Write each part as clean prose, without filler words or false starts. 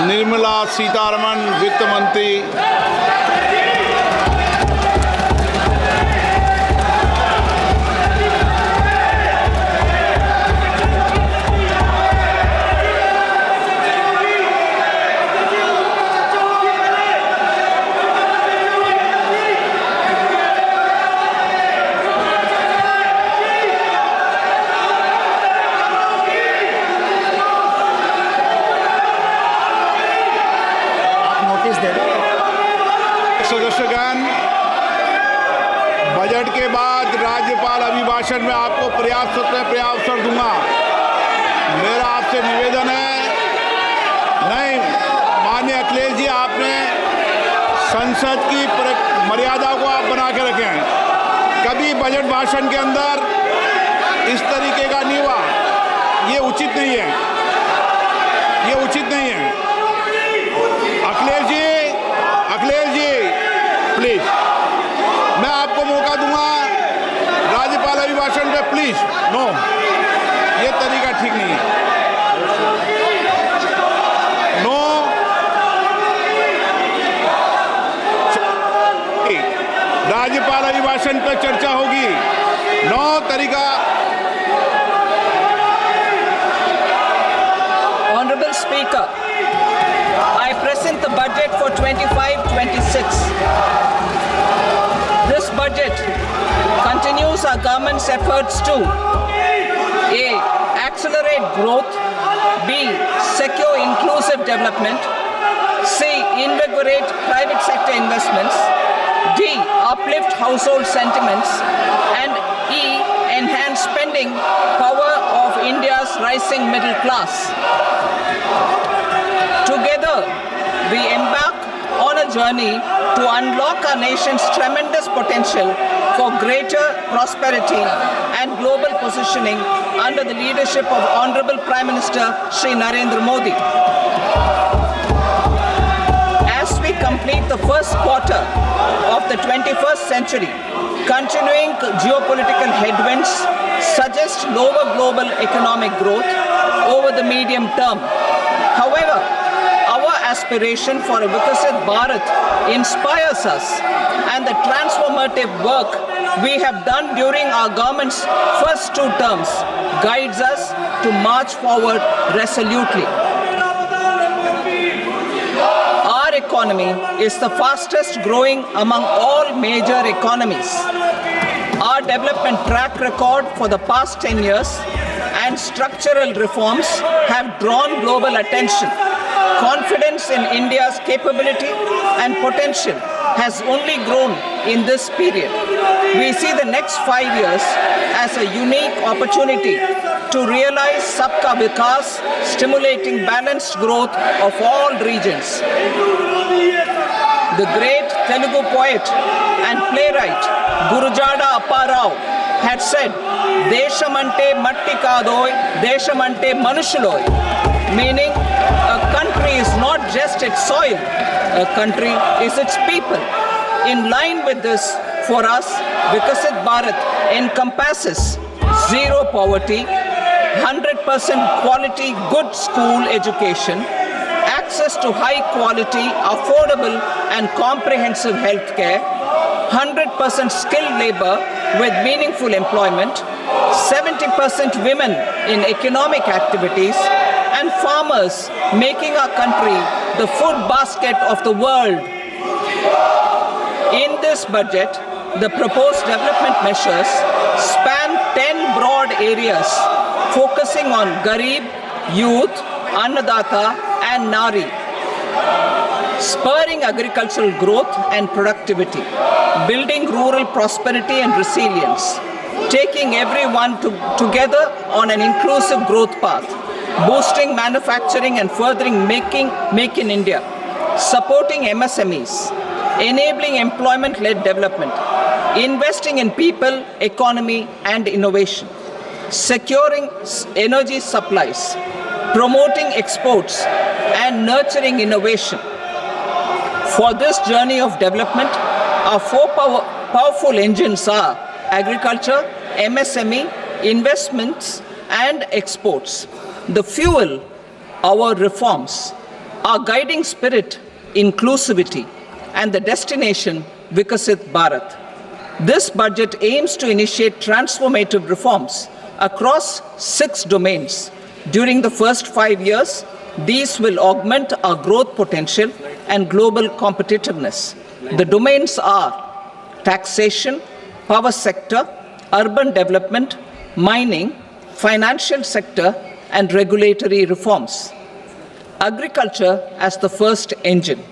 निर्मला सीतारमण वित्त मंत्री, सदस्यगण, बजट के बाद राज्यपाल अभिभाषण में आपको पर्याप्त अवसर दूंगा। मेरा आपसे निवेदन है, नहीं माननीय अखिलेश जी, आपने संसद की मर्यादा को आप बना के रखे हैं। कभी बजट भाषण के अंदर इस तरीके का नहीं हुआ, ये उचित नहीं है, ये उचित नहीं है। अखिलेश जी प्लीज, मैं आपको मौका दूंगा राज्यपाल अभिभाषण पे, प्लीज। नो, ये तरीका ठीक नहीं है। नो, राज्यपाल अभिभाषण पे चर्चा होगी। नो तरीका। Honorable Speaker, I present the budget for 25-26. This budget continues our government's efforts to A. Accelerate growth, B. Secure inclusive development, C. Invigorate private sector investments, D. Uplift household sentiments, and E. Enhance spending power of India's rising middle class. Together, we embark on a journey to unlock our nation's tremendous potential for greater prosperity and global positioning under the leadership of Honorable Prime Minister Shri Narendra Modi. As we complete the first quarter of the 21st century, continuing geopolitical headwinds suggest lower global economic growth over the medium term. However, our aspiration for a Vikasit Bharat inspires us, and the transformative work we have done during our government's first 2 terms guides us to march forward resolutely. Our economy is the fastest growing among all major economies. Our development track record for the past 10 years and structural reforms have drawn global attention. Confidence in India's capability and potential has only grown in this period. We see the next 5 years as a unique opportunity to realize Sabka Vikas, stimulating balanced growth of all regions. The great Telugu poet and playwright Gurujada Apparao had said, "Deshamante matti kadoy, deshamante manushuloy," meaning a country is not just its soil, a country is its people. In line with this, for us, Vikasit Bharat encompasses zero poverty, 100% quality good school education, access to high quality, affordable and comprehensive health care, 100% skilled labor with meaningful employment, 70% women in economic activities, and farmers making our country the food basket of the world. In this budget, the proposed development measures span 10 broad areas focusing on Garib, youth, Annadata and Nari, spurring agricultural growth and productivity, building rural prosperity and resilience, taking everyone together on an inclusive growth path, boosting manufacturing and furthering Make in India, supporting MSMEs, enabling employment-led development, investing in people, economy and innovation, securing energy supplies, promoting exports and nurturing innovation. For this journey of development, our 4 powerful engines are agriculture, MSME, investments and exports. The fuel, our reforms. Our guiding spirit, inclusivity, and the destination, Vikasit Bharat. This budget aims to initiate transformative reforms across 6 domains. During the first 5 years, these will augment our growth potential and global competitiveness. The domains are taxation, power sector, urban development, mining, financial sector, and regulatory reforms. Agriculture as the first engine.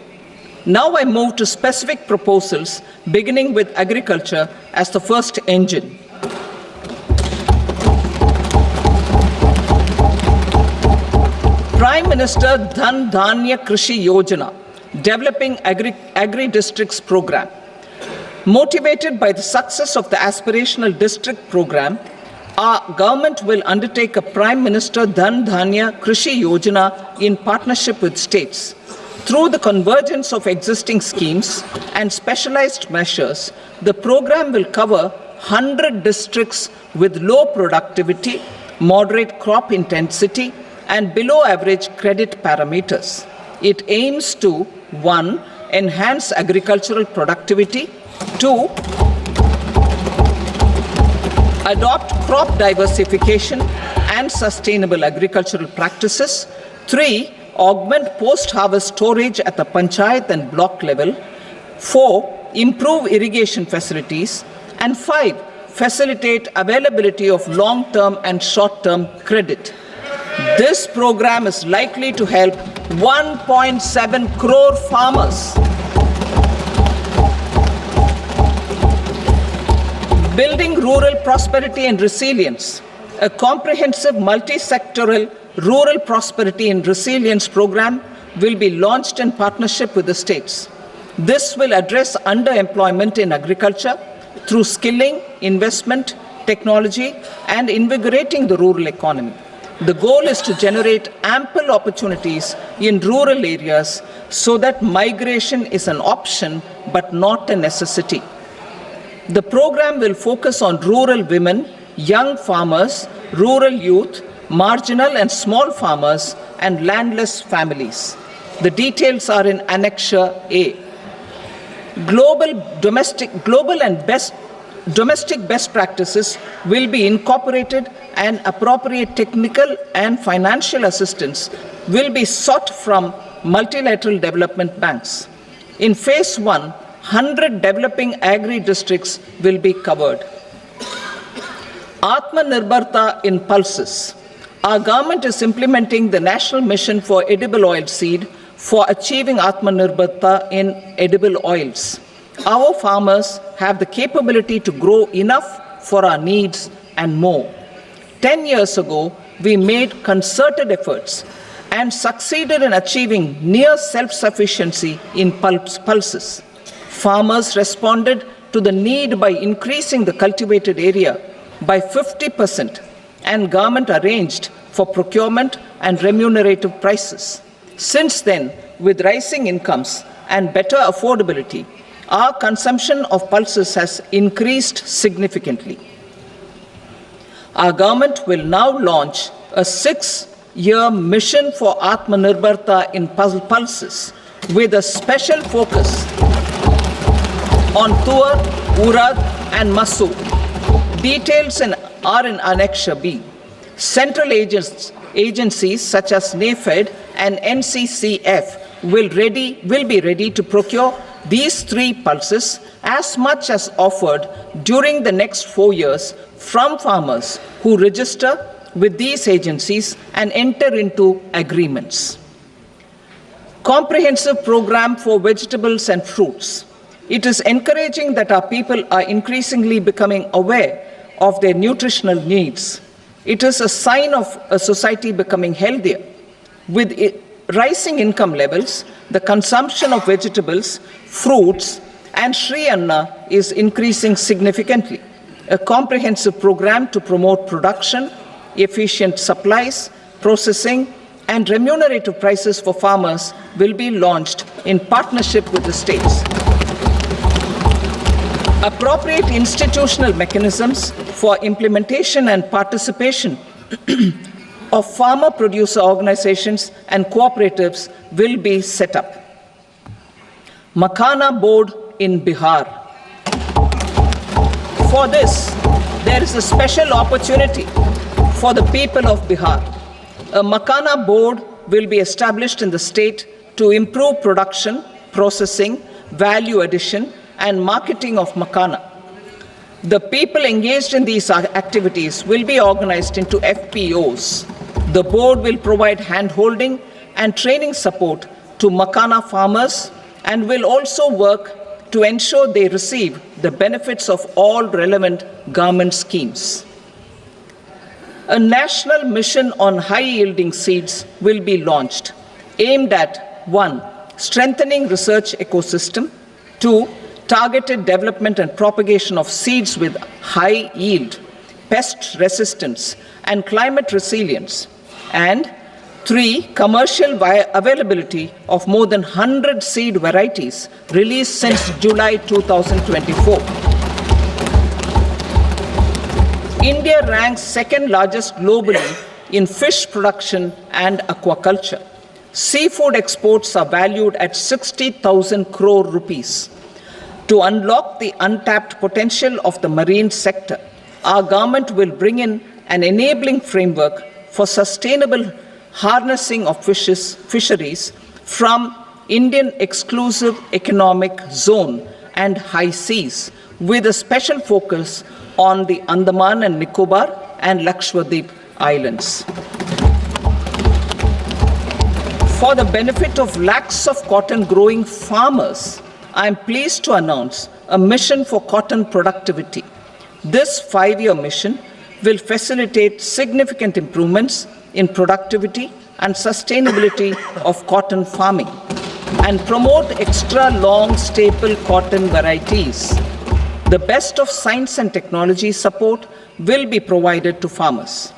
Now I move to specific proposals, beginning with agriculture as the first engine. Prime Minister Dhan Dhanya Krishi Yojana, Developing Agri-Districts Program. Motivated by the success of the Aspirational District Program, our government will undertake a Prime Minister Dhan Dhanya Krishi Yojana in partnership with states. Through the convergence of existing schemes and specialized measures, the program will cover 100 districts with low productivity, moderate crop intensity, and below average credit parameters. It aims to 1. Enhance agricultural productivity, 2. Adopt crop diversification and sustainable agricultural practices, 3. Augment post-harvest storage at the Panchayat and block level, 4. Improve irrigation facilities, and 5. Facilitate availability of long-term and short-term credit. This program is likely to help 1.7 crore farmers. Building rural prosperity and resilience. A comprehensive multi-sectoral Rural Prosperity and Resilience Program will be launched in partnership with the states. This will address underemployment in agriculture through skilling, investment, technology, and invigorating the rural economy. The goal is to generate ample opportunities in rural areas so that migration is an option but not a necessity. The program will focus on rural women, young farmers, rural youth, marginal and small farmers, and landless families. The details are in Annexure A. Domestic best practices will be incorporated, and appropriate technical and financial assistance will be sought from multilateral development banks. In Phase 1, 100 developing agri-districts will be covered. Atmanirbharta in pulses. Our government is implementing the National Mission for Edible Oilseed for achieving Atmanirbharta in edible oils. Our farmers have the capability to grow enough for our needs and more. 10 years ago, we made concerted efforts and succeeded in achieving near self-sufficiency in pulses. Farmers responded to the need by increasing the cultivated area by 50%, and government arranged for procurement and remunerative prices. Since then, with rising incomes and better affordability, our consumption of pulses has increased significantly. Our government will now launch a 6-year mission for Atmanirbharta in pulses with a special focus on Tur, Urad, and Masoor. Details are in Annexure B. Central agencies such as NAFED and NCCF will be ready to procure these 3 pulses as much as offered during the next 4 years from farmers who register with these agencies and enter into agreements. Comprehensive program for vegetables and fruits. It is encouraging that our people are increasingly becoming aware of their nutritional needs. It is a sign of a society becoming healthier. With rising income levels, the consumption of vegetables, fruits, and Shri Anna is increasing significantly. A comprehensive program to promote production, efficient supplies, processing, and remunerative prices for farmers will be launched in partnership with the states. Appropriate institutional mechanisms for implementation and participation of farmer producer organizations and cooperatives will be set up. Makhana Board in Bihar. For this, there is a special opportunity for the people of Bihar. A Makhana Board will be established in the state to improve production, processing, value addition, and marketing of makhana. The people engaged in these activities will be organized into FPOs. The board will provide hand-holding and training support to makhana farmers and will also work to ensure they receive the benefits of all relevant government schemes. A national mission on high-yielding seeds will be launched, aimed at 1. Strengthening research ecosystem, 2. Targeted development and propagation of seeds with high yield, pest resistance, and climate resilience, and 3. Commercial availability of more than 100 seed varieties released since July 2024. India ranks second largest globally in fish production and aquaculture. Seafood exports are valued at 60,000 crore rupees. To unlock the untapped potential of the marine sector, our government will bring in an enabling framework for sustainable harnessing of fisheries from Indian exclusive economic zone and high seas, with a special focus on the Andaman and Nicobar and Lakshadweep Islands. For the benefit of lakhs of cotton growing farmers, I am pleased to announce a mission for cotton productivity. This 5-year mission will facilitate significant improvements in productivity and sustainability of cotton farming and promote extra long staple cotton varieties. The best of science and technology support will be provided to farmers.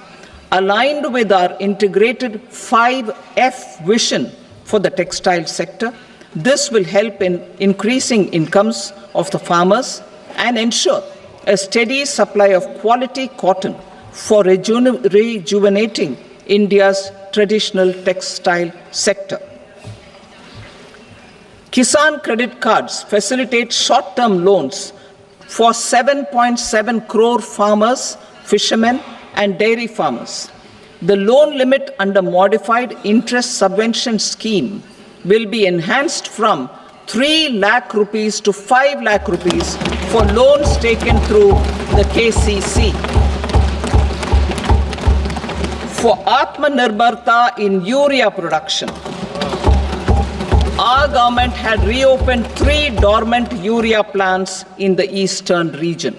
Aligned with our integrated 5F vision for the textile sector, this will help in increasing incomes of the farmers and ensure a steady supply of quality cotton for rejuvenating India's traditional textile sector. Kisan credit cards facilitate short-term loans for 7.7 crore farmers, fishermen, and dairy farmers. The loan limit under modified interest subvention scheme will be enhanced from 3 lakh rupees to 5 lakh rupees for loans taken through the KCC. For Atmanirbharta in urea production, our government had reopened 3 dormant urea plants in the eastern region.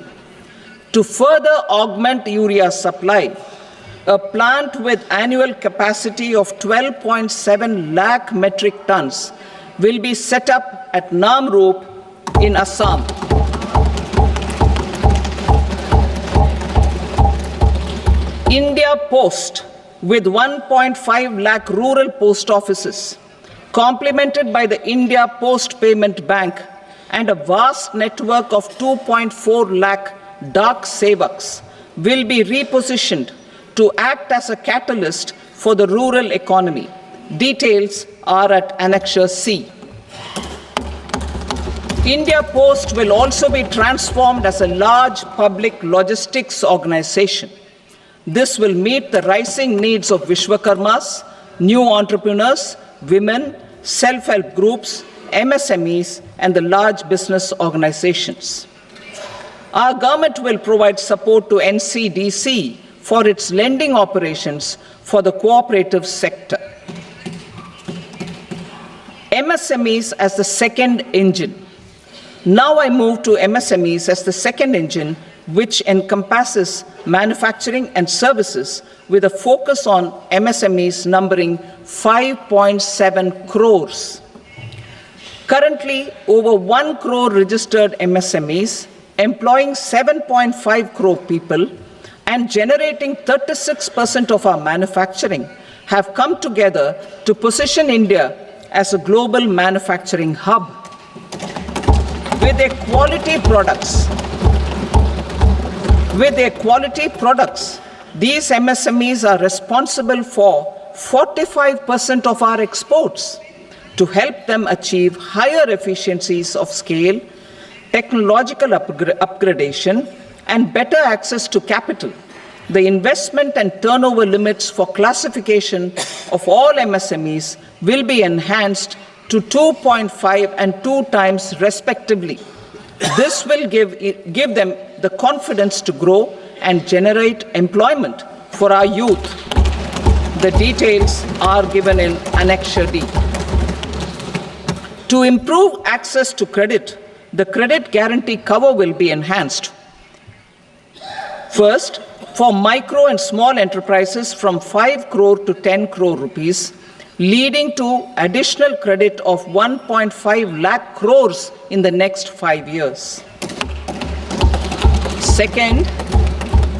To further augment urea supply, a plant with annual capacity of 12.7 lakh metric tons will be set up at Namrup in Assam. India Post, with 1.5 lakh rural post offices, complemented by the India Post Payment Bank and a vast network of 2.4 lakh Dak Sevaks, will be repositioned to act as a catalyst for the rural economy. Details are at Annexure C. India Post will also be transformed as a large public logistics organization. This will meet the rising needs of Vishwakarmas, new entrepreneurs, women, self-help groups, MSMEs, and the large business organizations. Our government will provide support to NCDC for its lending operations for the cooperative sector. MSMEs as the second engine. Now I move to MSMEs as the second engine, which encompasses manufacturing and services with a focus on MSMEs numbering 5.7 crores. Currently, over 1 crore registered MSMEs, employing 7.5 crore people and generating 36% of our manufacturing, have come together to position India as a global manufacturing hub. With their quality products, These MSMEs are responsible for 45% of our exports. To help them achieve higher efficiencies of scale, technological upgradation, and better access to capital, the investment and turnover limits for classification of all MSMEs will be enhanced to 2.5 and 2 times respectively. This will give them the confidence to grow and generate employment for our youth. The details are given in Annexure D. To improve access to credit, the credit guarantee cover will be enhanced. First, for micro and small enterprises from 5 crore to 10 crore rupees, leading to additional credit of 1.5 lakh crores in the next 5 years. Second,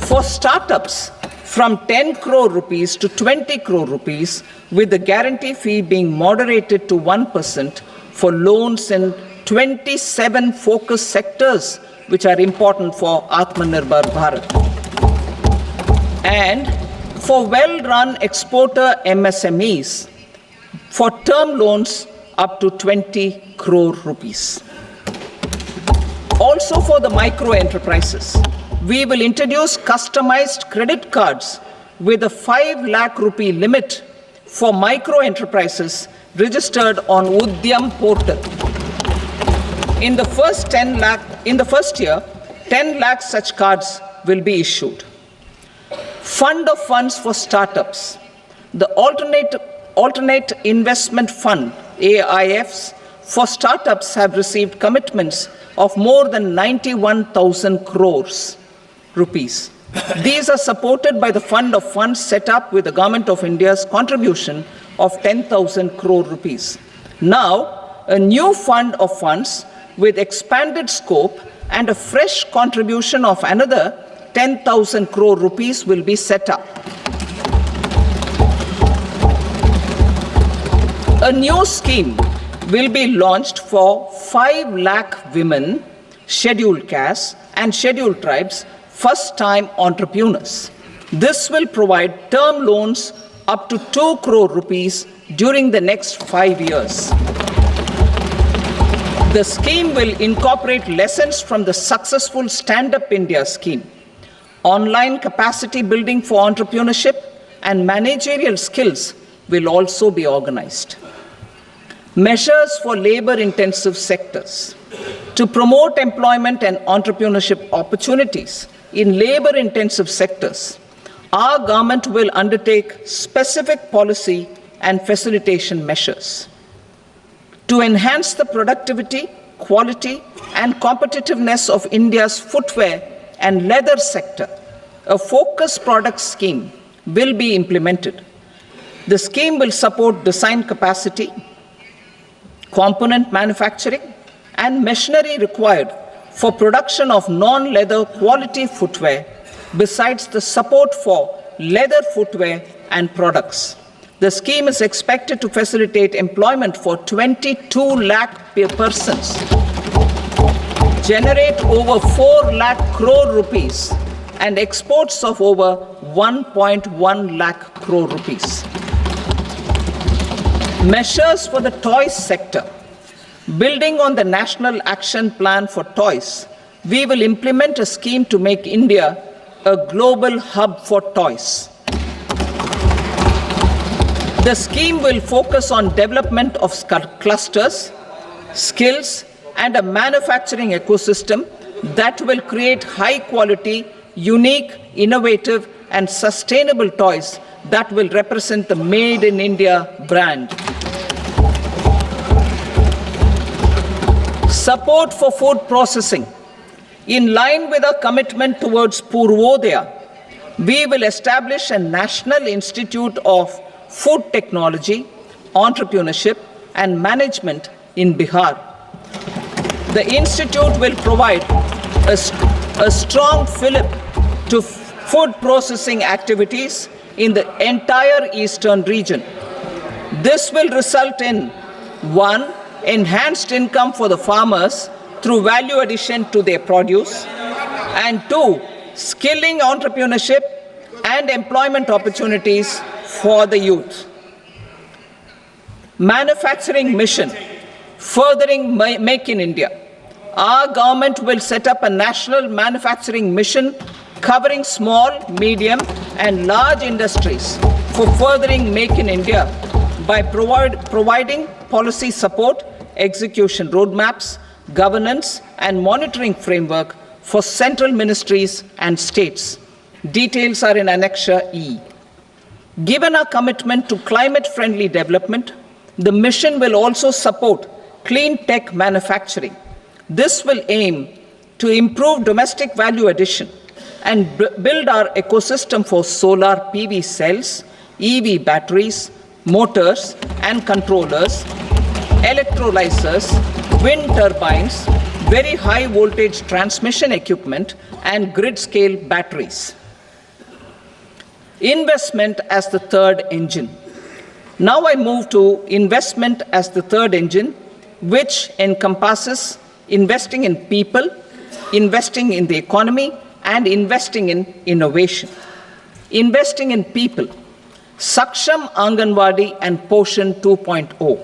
for startups from 10 crore rupees to 20 crore rupees, with the guarantee fee being moderated to 1% for loans in 27 focus sectors which are important for Atmanirbhar Bharat. And for well-run exporter MSMEs, for term loans up to 20 crore rupees. Also for the micro enterprises, we will introduce customized credit cards with a 5 lakh rupee limit for micro enterprises registered on Udyam portal. In the first year, 10 lakh such cards will be issued. Fund of funds for startups. The alternate investment fund, AIFs, for startups have received commitments of more than 91,000 crores rupees. These are supported by the fund of funds set up with the Government of India's contribution of 10,000 crore rupees. Now, a new fund of funds with expanded scope and a fresh contribution of another 10,000 crore rupees will be set up. A new scheme will be launched for 5 lakh women, scheduled castes and scheduled tribes, first-time entrepreneurs. This will provide term loans up to 2 crore rupees during the next 5 years. The scheme will incorporate lessons from the successful Stand Up India scheme. Online capacity building for entrepreneurship and managerial skills will also be organized. Measures for labor-intensive sectors. To promote employment and entrepreneurship opportunities in labor-intensive sectors, our government will undertake specific policy and facilitation measures. To enhance the productivity, quality, and competitiveness of India's footwear and leather sector, a focused product scheme will be implemented. The scheme will support design capacity, component manufacturing, and machinery required for production of non-leather quality footwear, besides the support for leather footwear and products. The scheme is expected to facilitate employment for 22 lakh persons, generate over 4 lakh crore rupees, and exports of over 1.1 lakh crore rupees. Measures for the toys sector. Building on the National Action Plan for Toys, we will implement a scheme to make India a global hub for toys. The scheme will focus on development of clusters, skills, and a manufacturing ecosystem that will create high-quality, unique, innovative, and sustainable toys that will represent the Made in India brand. Support for food processing. In line with our commitment towards Purvodaya, we will establish a National Institute of Food Technology, Entrepreneurship and Management in Bihar. The institute will provide a strong fillip to food processing activities in the entire eastern region. This will result in 1. Enhanced income for the farmers through value addition to their produce, and 2. Skilling entrepreneurship and employment opportunities for the youth. Manufacturing mission, furthering Make in India. Our government will set up a national manufacturing mission covering small, medium and large industries for furthering Make in India by providing policy support, execution roadmaps, governance and monitoring framework for central ministries and states. Details are in Annexure E. Given our commitment to climate-friendly development, the mission will also support clean tech manufacturing. This will aim to improve domestic value addition and build our ecosystem for solar PV cells, EV batteries, motors and controllers, electrolyzers, wind turbines, very high voltage transmission equipment and grid-scale batteries. Investment as the third engine. Now I move to investment as the third engine, which encompasses investing in people, investing in the economy, and investing in innovation. Investing in people. Saksham Anganwadi and Poshan 2.0.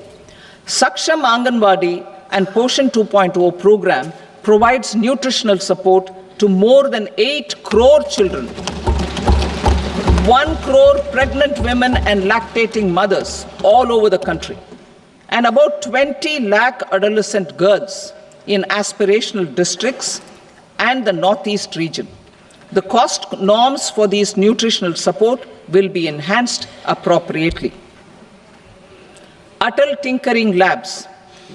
Saksham Anganwadi and Poshan 2.0 program provides nutritional support to more than 8 crore children, 1 crore pregnant women and lactating mothers all over the country, and about 20 lakh adolescent girls in aspirational districts and the Northeast region. The cost norms for these nutritional support will be enhanced appropriately. Atal Tinkering Labs.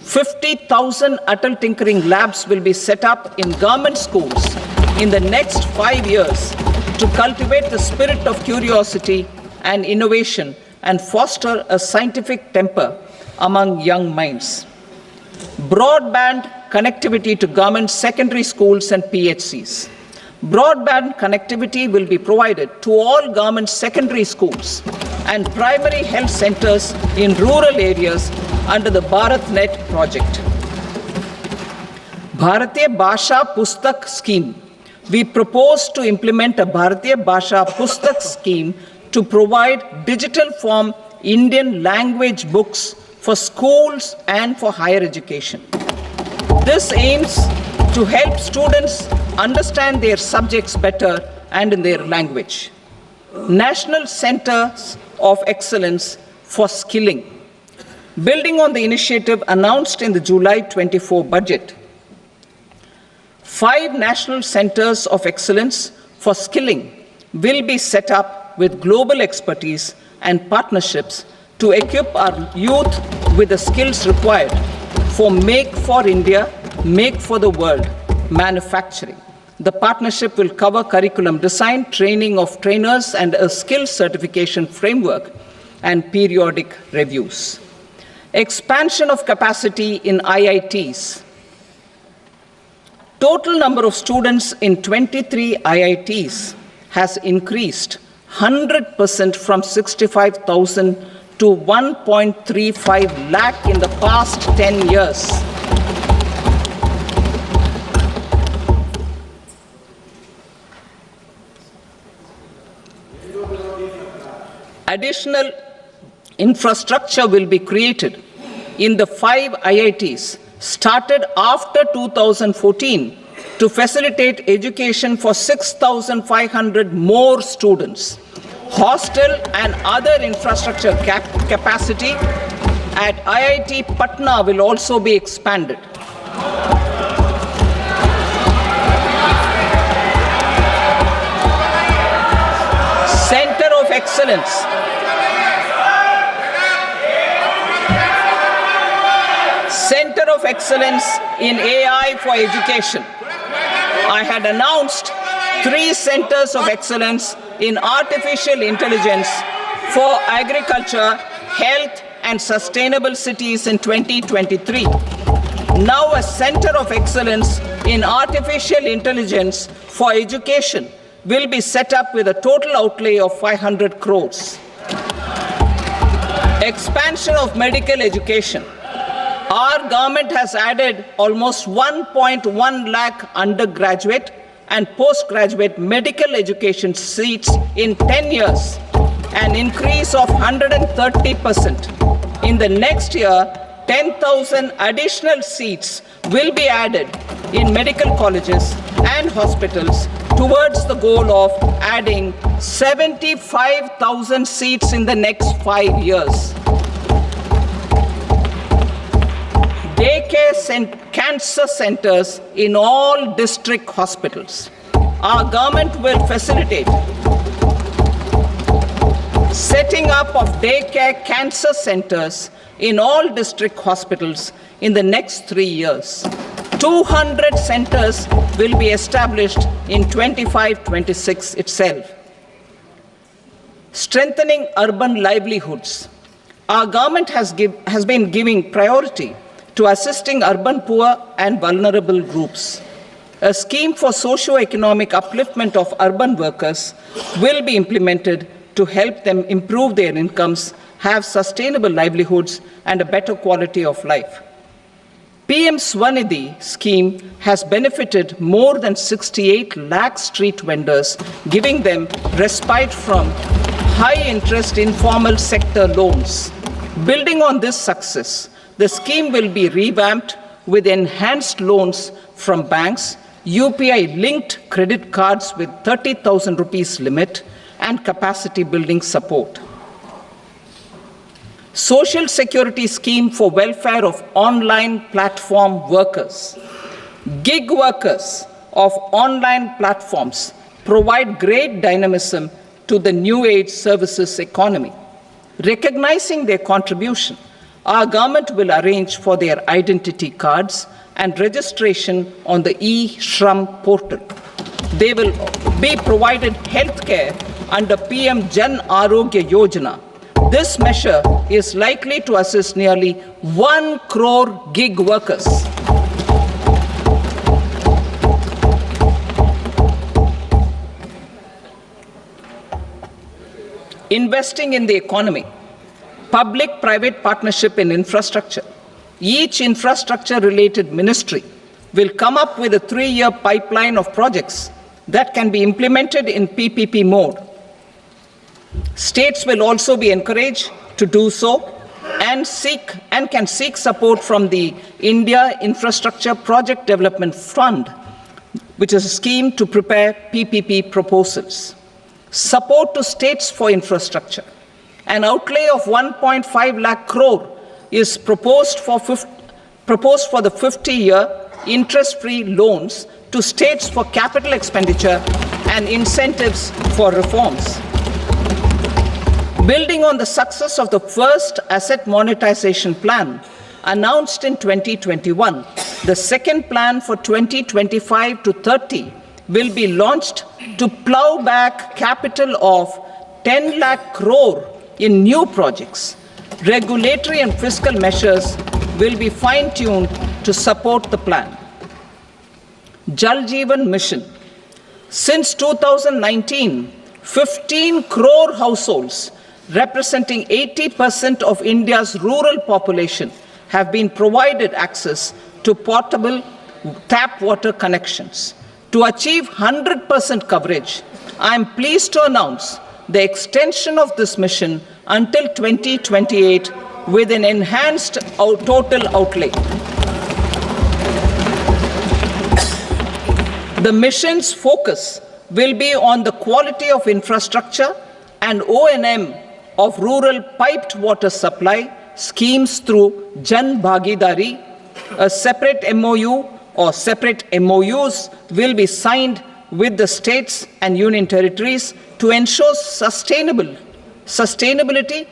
50,000 Atal Tinkering Labs will be set up in government schools in the next 5 years to cultivate the spirit of curiosity and innovation and foster a scientific temper among young minds. Broadband connectivity to government secondary schools and PHCs. Broadband connectivity will be provided to all government secondary schools and primary health centers in rural areas under the BharatNet project. Bharatiya Bhasha Pustak Scheme. We propose to implement a Bharatiya Bhasha Pustak scheme to provide digital form Indian language books for schools and for higher education. This aims to help students understand their subjects better and in their language. National Centers of Excellence for Skilling. Building on the initiative announced in the July 24 budget, 5 national centers of excellence for skilling will be set up with global expertise and partnerships to equip our youth with the skills required for Make for India, Make for the World manufacturing. The partnership will cover curriculum design, training of trainers, and a skills certification framework and periodic reviews. Expansion of capacity in IITs. Total number of students in 23 IITs has increased 100% from 65,000 to 1.35 lakh in the past 10 years. Additional infrastructure will be created in the 5 IITs started after 2014 to facilitate education for 6,500 more students. Hostel and other infrastructure capacity at IIT Patna will also be expanded. Center of Excellence. Center of Excellence in AI for Education. I had announced 3 centers of excellence in artificial intelligence for agriculture, health, and sustainable cities in 2023. Now a center of excellence in artificial intelligence for education will be set up with a total outlay of 500 crores. Expansion of medical education. Our government has added almost 1.1 lakh undergraduate and postgraduate medical education seats in 10 years, an increase of 130%. In the next year, 10,000 additional seats will be added in medical colleges and hospitals towards the goal of adding 75,000 seats in the next 5 years. Daycare cancer centers in all district hospitals. Our government will facilitate setting up of daycare cancer centers in all district hospitals in the next 3 years. 200 centers will be established in 25-26 itself. Strengthening urban livelihoods. Our government has been giving priority to assisting urban poor and vulnerable groups. A scheme for socio-economic upliftment of urban workers will be implemented to help them improve their incomes, have sustainable livelihoods, and a better quality of life. PM Swanidhi scheme has benefited more than 68 lakh street vendors, giving them respite from high-interest informal sector loans. Building on this success, the scheme will be revamped with enhanced loans from banks, UPI-linked credit cards with 30,000 rupees limit, and capacity building support. Social Security Scheme for welfare of online platform workers. Gig workers of online platforms provide great dynamism to the new age services economy. Recognizing their contribution, our government will arrange for their identity cards and registration on the e-Shram portal. They will be provided health care under PM Jan Arogya Yojana. This measure is likely to assist nearly 1 crore gig workers. Investing in the economy. Public-private partnership in infrastructure. Each infrastructure-related ministry will come up with a 3-year pipeline of projects that can be implemented in PPP mode. States will also be encouraged to do so and can seek support from the India Infrastructure Project Development Fund, which is a scheme to prepare PPP proposals. Support to states for infrastructure. An outlay of 1.5 lakh crore is proposed for the 50-year interest-free loans to states for capital expenditure and incentives for reforms. Building on the success of the first asset monetization plan announced in 2021, the second plan for 2025 to 30 will be launched to plow back capital of 10 lakh crore in new projects. Regulatory and fiscal measures will be fine-tuned to support the plan. Jal Jeevan Mission. Since 2019, 15 crore households representing 80% of India's rural population have been provided access to portable tap water connections. To achieve 100% coverage, I am pleased to announce the extension of this mission until 2028 with an enhanced total outlay. The mission's focus will be on the quality of infrastructure and O&M of rural piped water supply schemes through Jan Bhagidari. A separate MOU or separate MOUs will be signed with the states and union territories to ensure sustainability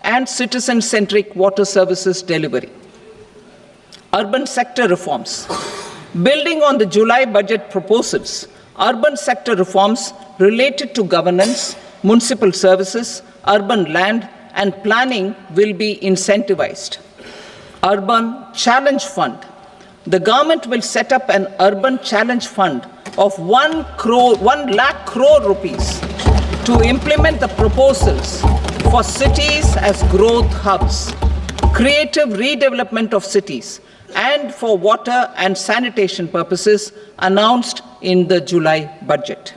and citizen-centric water services delivery. Urban sector reforms. Building on the July budget proposals, urban sector reforms related to governance, municipal services, urban land and planning will be incentivized. Urban Challenge Fund. The government will set up an Urban Challenge Fund of 1 lakh crore rupees to implement the proposals for cities as growth hubs. creative redevelopment of cities, and for water and sanitation purposes announced in the July budget.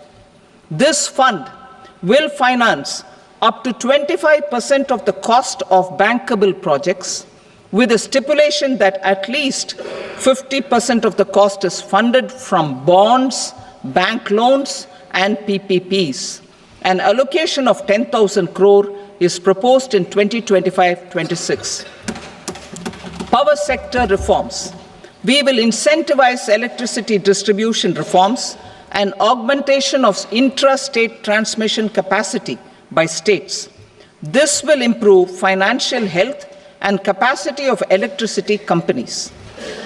This fund will finance up to 25% of the cost of bankable projects, with a stipulation that at least 50% of the cost is funded from bonds, bank loans, and PPPs. An allocation of 10,000 crore is proposed in 2025-26. Power sector reforms. We will incentivize electricity distribution reforms and augmentation of intra-state transmission capacity by states. This will improve financial health and capacity of electricity companies.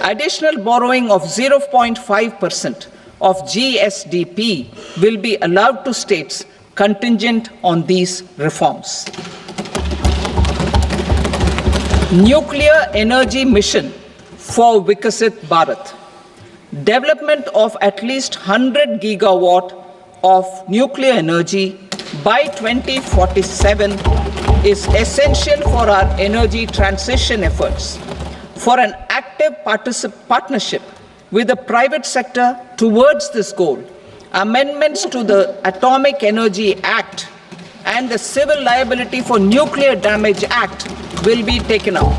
Additional borrowing of 0.5% of GSDP will be allowed to states contingent on these reforms. Nuclear energy mission for Vikasit Bharat. Development of at least 100 gigawatt of nuclear energy by 2047 is essential for our energy transition efforts. For an active partnership with the private sector towards this goal, amendments to the Atomic Energy Act and the Civil Liability for Nuclear Damage Act will be taken up.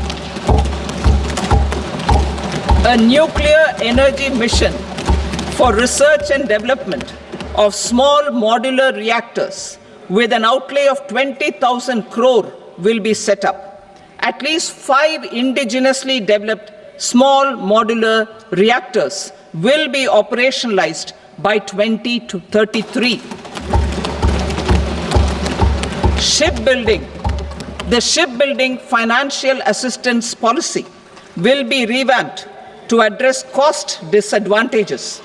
A nuclear energy mission for research and development of small modular reactors with an outlay of 20,000 crore will be set up. At least 5 indigenously developed small modular reactors will be operationalized by 2033. Shipbuilding. The shipbuilding financial assistance policy will be revamped to address cost disadvantages.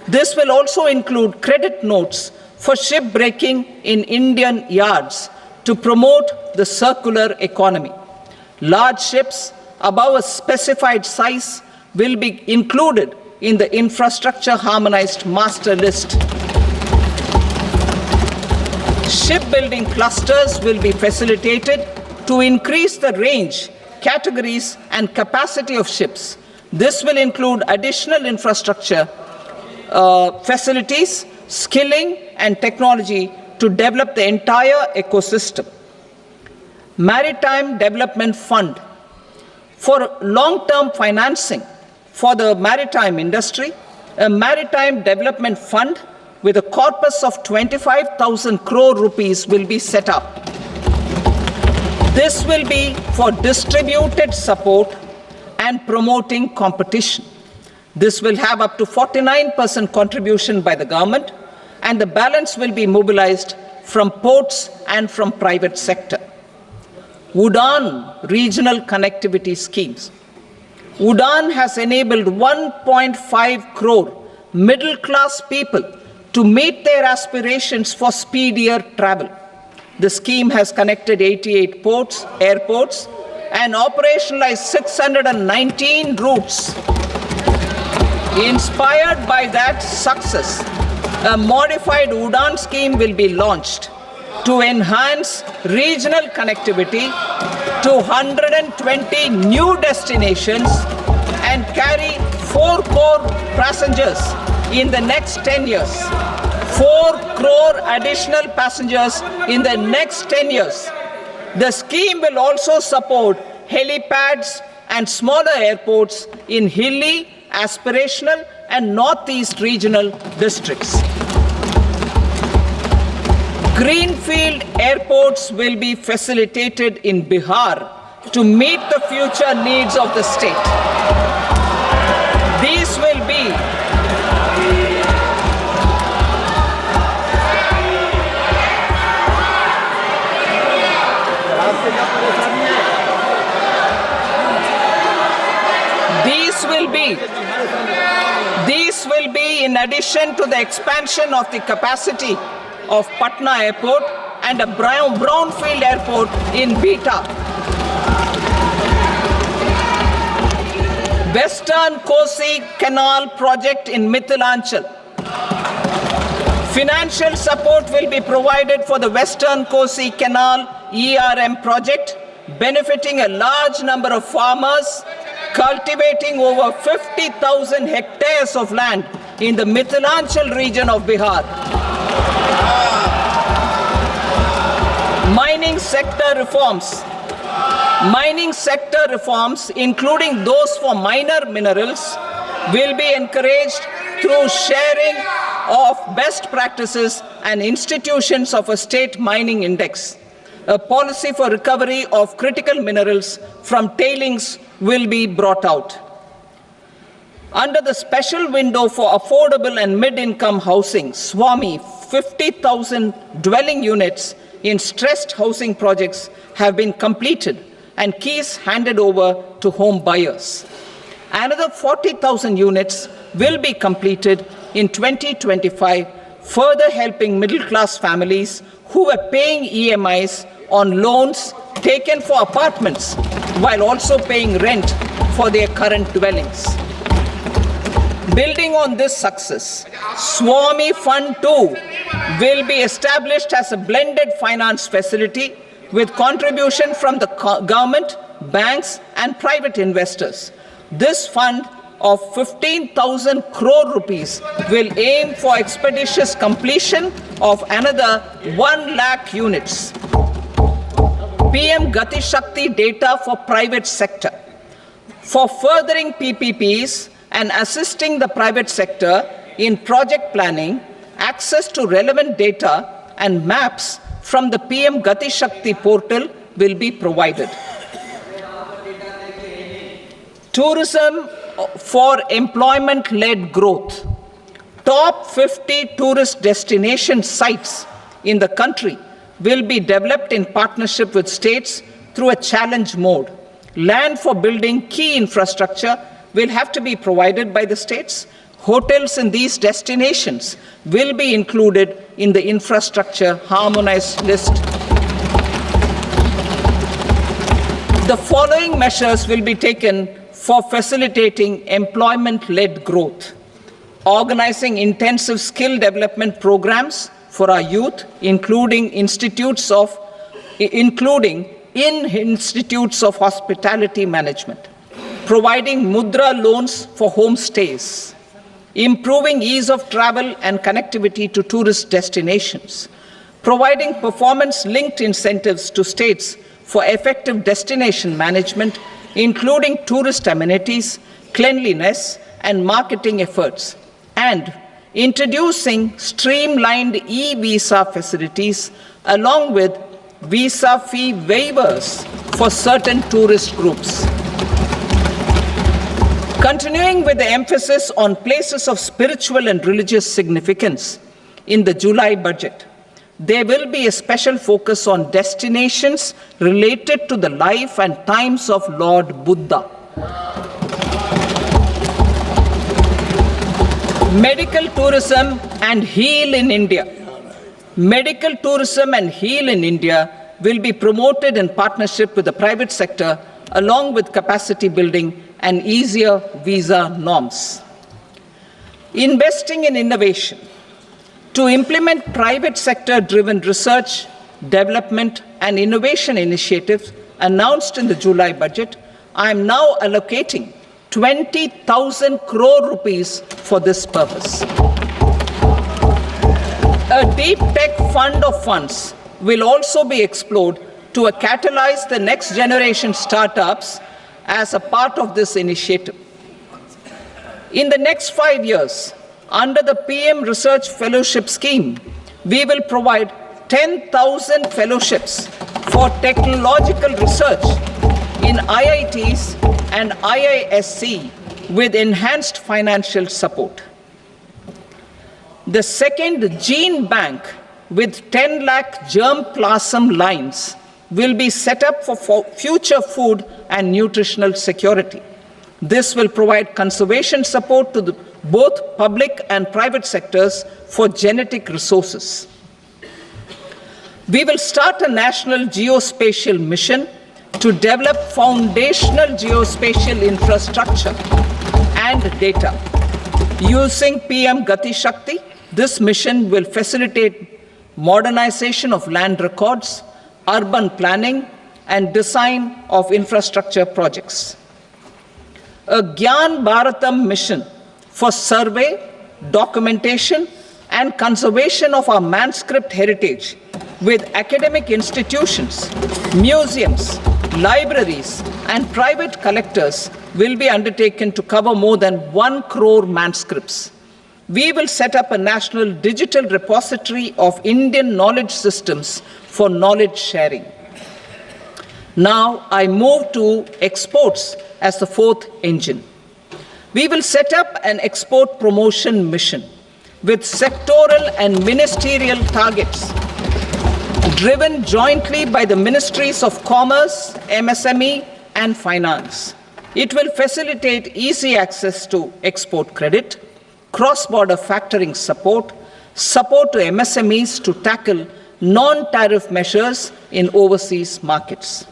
This will also include credit notes for shipbreaking in Indian yards to promote the circular economy. Large ships above a specified size will be included in the infrastructure harmonized master list. Shipbuilding clusters will be facilitated to increase the range, categories, and capacity of ships. This will include additional infrastructure, facilities, skilling, and technology to develop the entire ecosystem. Maritime Development Fund. For long-term financing for the maritime industry, a Maritime Development Fund with a corpus of 25,000 crore rupees will be set up. This will be for distributed support and promoting competition. This will have up to 49% contribution by the government, and the balance will be mobilized from ports and from private sector. UDAN regional connectivity schemes. UDAN has enabled 1.5 crore middle-class people to meet their aspirations for speedier travel. The scheme has connected 88 airports, and operationalized 619 routes. Inspired by that success, a modified UDAN scheme will be launched to enhance regional connectivity to 120 new destinations and carry 4 crore passengers in the next 10 years. 4 crore additional passengers in the next 10 years. The scheme will also support helipads and smaller airports in hilly, aspirational, and northeast regional districts. Greenfield airports will be facilitated in Bihar to meet the future needs of the state. These will be in addition to the expansion of the capacity of Patna Airport and a brownfield airport in Beta. Western Kosi Canal project in Mithilanchal. Financial support will be provided for the Western Kosi Canal ERM project benefiting a large number of farmers, cultivating over 50,000 hectares of land in the Mithilanchal region of Bihar. Mining sector reforms, including those for minor minerals, will be encouraged through sharing of best practices and institutions of a state mining index. A policy for recovery of critical minerals from tailings will be brought out. Under the special window for affordable and mid-income housing, SWAMI, 50,000 dwelling units in stressed housing projects have been completed and keys handed over to home buyers. Another 40,000 units will be completed in 2025, further helping middle-class families who were paying EMIs on loans taken for apartments while also paying rent for their current dwellings. Building on this success, SWAMI Fund 2 will be established as a blended finance facility with contribution from the government, banks and private investors. This fund of 15,000 crore rupees will aim for expeditious completion of another 1 lakh units. PM Gati Shakti data for private sector. For furthering PPPs and assisting the private sector in project planning, access to relevant data and maps from the PM Gati Shakti portal will be provided. Tourism for employment-led growth. Top 50 tourist destination sites in the country will be developed in partnership with states through a challenge mode. Land for building key infrastructure will have to be provided by the states. Hotels in these destinations will be included in the infrastructure harmonized list. The following measures will be taken for facilitating employment-led growth. Organizing intensive skill development programs for our youth, including in institutes of hospitality management. Providing mudra loans for homestays. Improving ease of travel and connectivity to tourist destinations. Providing performance-linked incentives to states for effective destination management, including tourist amenities, cleanliness, and marketing efforts. And introducing streamlined e-visa facilities along with visa fee waivers for certain tourist groups. Continuing with the emphasis on places of spiritual and religious significance, in the July budget, there will be a special focus on destinations related to the life and times of Lord Buddha. Medical tourism and heal in India. Medical tourism and heal in India will be promoted in partnership with the private sector along with capacity building and easier visa norms. Investing in innovation. To implement private sector-driven research, development and innovation initiatives announced in the July budget, I am now allocating 20,000 crore rupees for this purpose. A deep tech fund of funds will also be explored to catalyze the next generation startups as a part of this initiative. In the next 5 years, under the PM Research Fellowship Scheme, we will provide 10,000 fellowships for technological research in IITs and IISc with enhanced financial support. The second gene bank with 10 lakh germ plasm lines will be set up for future food and nutritional security. This will provide conservation support to both public and private sectors for genetic resources. We will start a national geospatial mission to develop foundational geospatial infrastructure and data. Using PM Gati Shakti, this mission will facilitate modernization of land records, urban planning, and design of infrastructure projects. A Gyan Bharatam mission for survey, documentation, and conservation of our manuscript heritage with academic institutions, museums, libraries, and private collectors will be undertaken to cover more than 1 crore manuscripts. We will set up a national digital repository of Indian knowledge systems for knowledge sharing. Now I move to exports as the fourth engine. We will set up an export promotion mission with sectoral and ministerial targets driven jointly by the Ministries of Commerce, MSME, and Finance. It will facilitate easy access to export credit, cross-border factoring support, support to MSMEs to tackle non-tariff measures in overseas markets.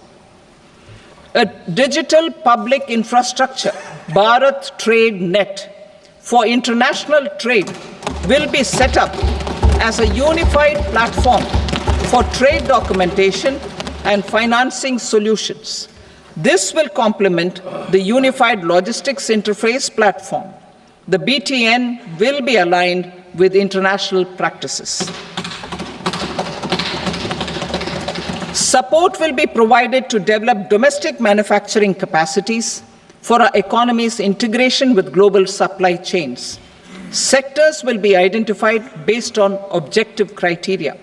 A digital public infrastructure, Bharat Trade Net, for international trade will be set up as a unified platform for trade documentation and financing solutions. This will complement the Unified Logistics Interface platform. The BTN will be aligned with international practices. Support will be provided to develop domestic manufacturing capacities for our economy's integration with global supply chains. Sectors will be identified based on objective criteria.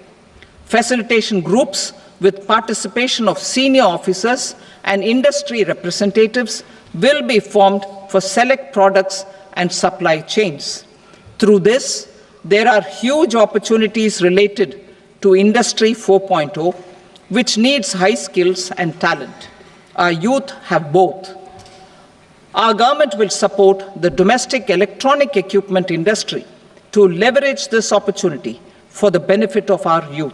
Facilitation groups with participation of senior officers and industry representatives will be formed for select products and supply chains. Through this, there are huge opportunities related to Industry 4.0, which needs high skills and talent. Our youth have both. Our government will support the domestic electronic equipment industry to leverage this opportunity for the benefit of our youth.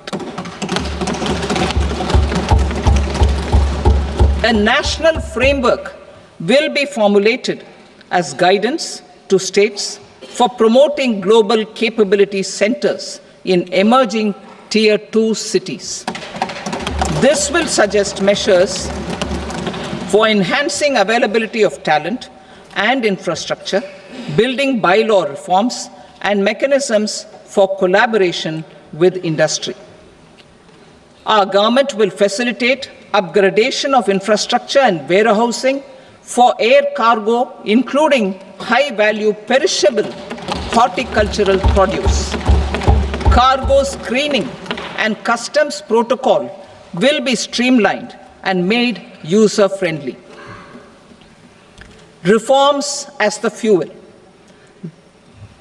A national framework will be formulated as guidance to states for promoting global capability centers in emerging Tier 2 cities. This will suggest measures for enhancing availability of talent and infrastructure, building bylaw reforms, and mechanisms for collaboration with industry. Our government will facilitate upgradation of infrastructure and warehousing for air cargo, including high-value perishable horticultural produce. Cargo screening and customs protocol will be streamlined and made user-friendly. Reforms as the fuel.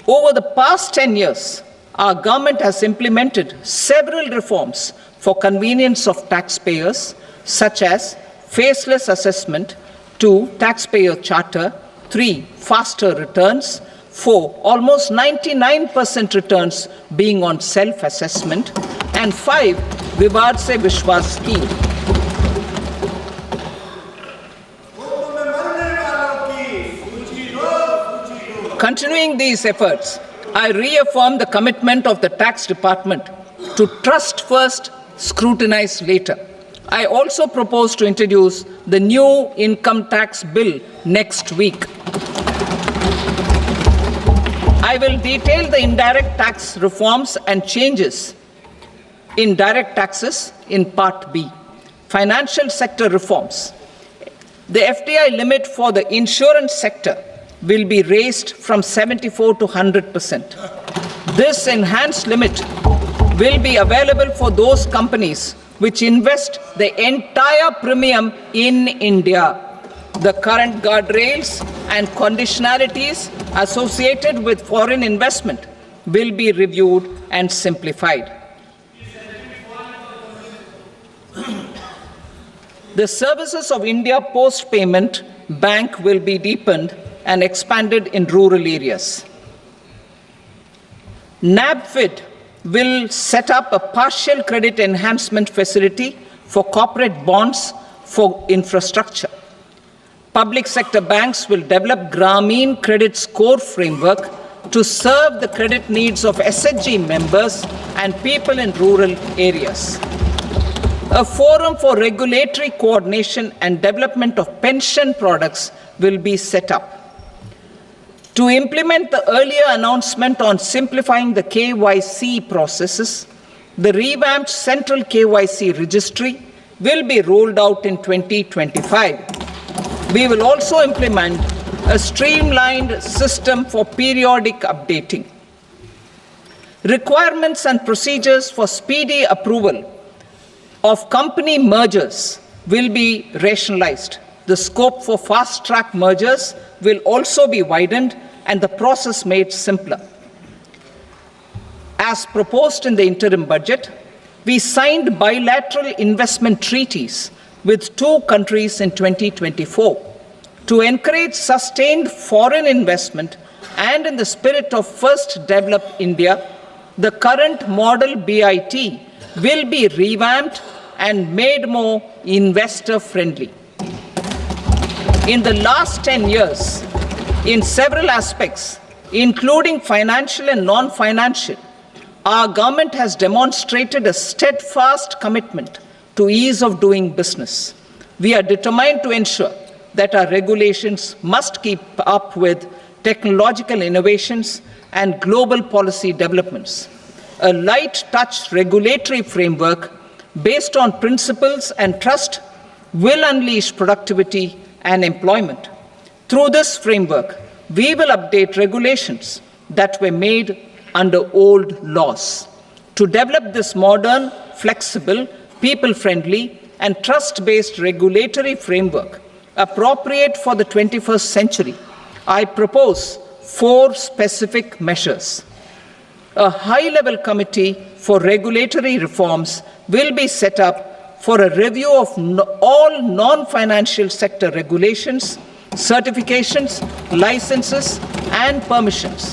Over the past 10 years, our government has implemented several reforms for convenience of taxpayers, such as faceless assessment, 2, taxpayer charter, 3, faster returns, 4, almost 99% returns being on self-assessment, and 5, Vivad Se Vishwas scheme. Continuing these efforts, I reaffirm the commitment of the Tax Department to trust first, scrutinize later. I also propose to introduce the new income tax bill next week. I will detail the indirect tax reforms and changes in direct taxes in Part B. Financial sector reforms. The FDI limit for the insurance sector will be raised from 74 to 100%. This enhanced limit will be available for those companies which invest the entire premium in India. The current guardrails and conditionalities associated with foreign investment will be reviewed and simplified. The services of India Post Payment Bank will be deepened and expanded in rural areas. NABFID will set up a partial credit enhancement facility for corporate bonds for infrastructure. Public sector banks will develop Grameen Credit Score framework to serve the credit needs of SHG members and people in rural areas. A forum for regulatory coordination and development of pension products will be set up. To implement the earlier announcement on simplifying the KYC processes, the revamped Central KYC Registry will be rolled out in 2025. We will also implement a streamlined system for periodic updating. Requirements and procedures for speedy approval of company mergers will be rationalized. The scope for fast-track mergers will also be widened and the process made simpler. As proposed in the interim budget, we signed bilateral investment treaties with 2 countries in 2024 to encourage sustained foreign investment, and in the spirit of First Develop India, the current model BIT will be revamped and made more investor-friendly. In the last 10 years, in several aspects, including financial and non-financial, our government has demonstrated a steadfast commitment to ease of doing business. We are determined to ensure that our regulations must keep up with technological innovations and global policy developments. A light-touch regulatory framework based on principles and trust will unleash productivity and employment. Through this framework, we will update regulations that were made under old laws. To develop this modern, flexible, people-friendly, and trust-based regulatory framework appropriate for the 21st century, I propose 4 specific measures. A high-level committee for regulatory reforms will be set up for a review of all non-financial sector regulations, certifications, licenses, and permissions.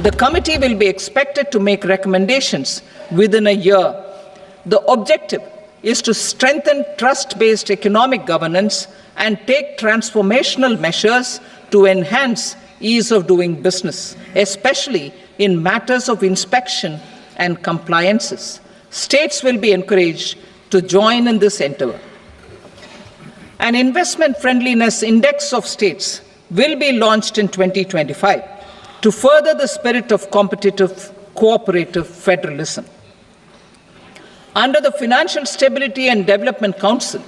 The committee will be expected to make recommendations within a year. The objective is to strengthen trust-based economic governance and take transformational measures to enhance ease of doing business, especially in matters of inspection and compliances. States will be encouraged to join in this endeavor. An investment friendliness index of states will be launched in 2025 to further the spirit of competitive, cooperative federalism. Under the Financial Stability and Development Council,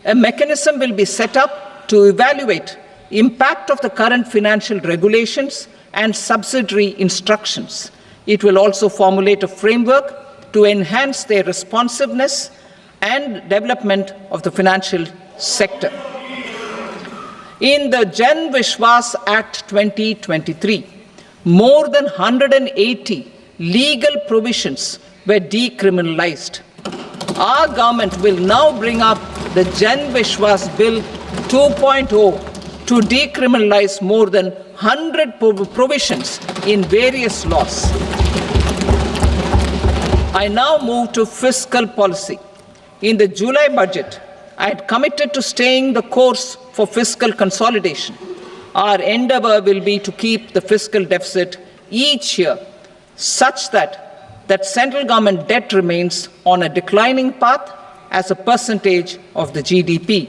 a mechanism will be set up to evaluate impact of the current financial regulations and subsidiary instructions. It will also formulate a framework to enhance their responsiveness and development of the financial sector. In the Jan Vishwas Act 2023, more than 180 legal provisions were decriminalized. Our government will now bring up the Jan Vishwas Bill 2.0 to decriminalize more than 100 provisions in various laws. I now move to fiscal policy. In the July budget, I had committed to staying the course for fiscal consolidation. Our endeavor will be to keep the fiscal deficit each year such that central government debt remains on a declining path as a percentage of the GDP.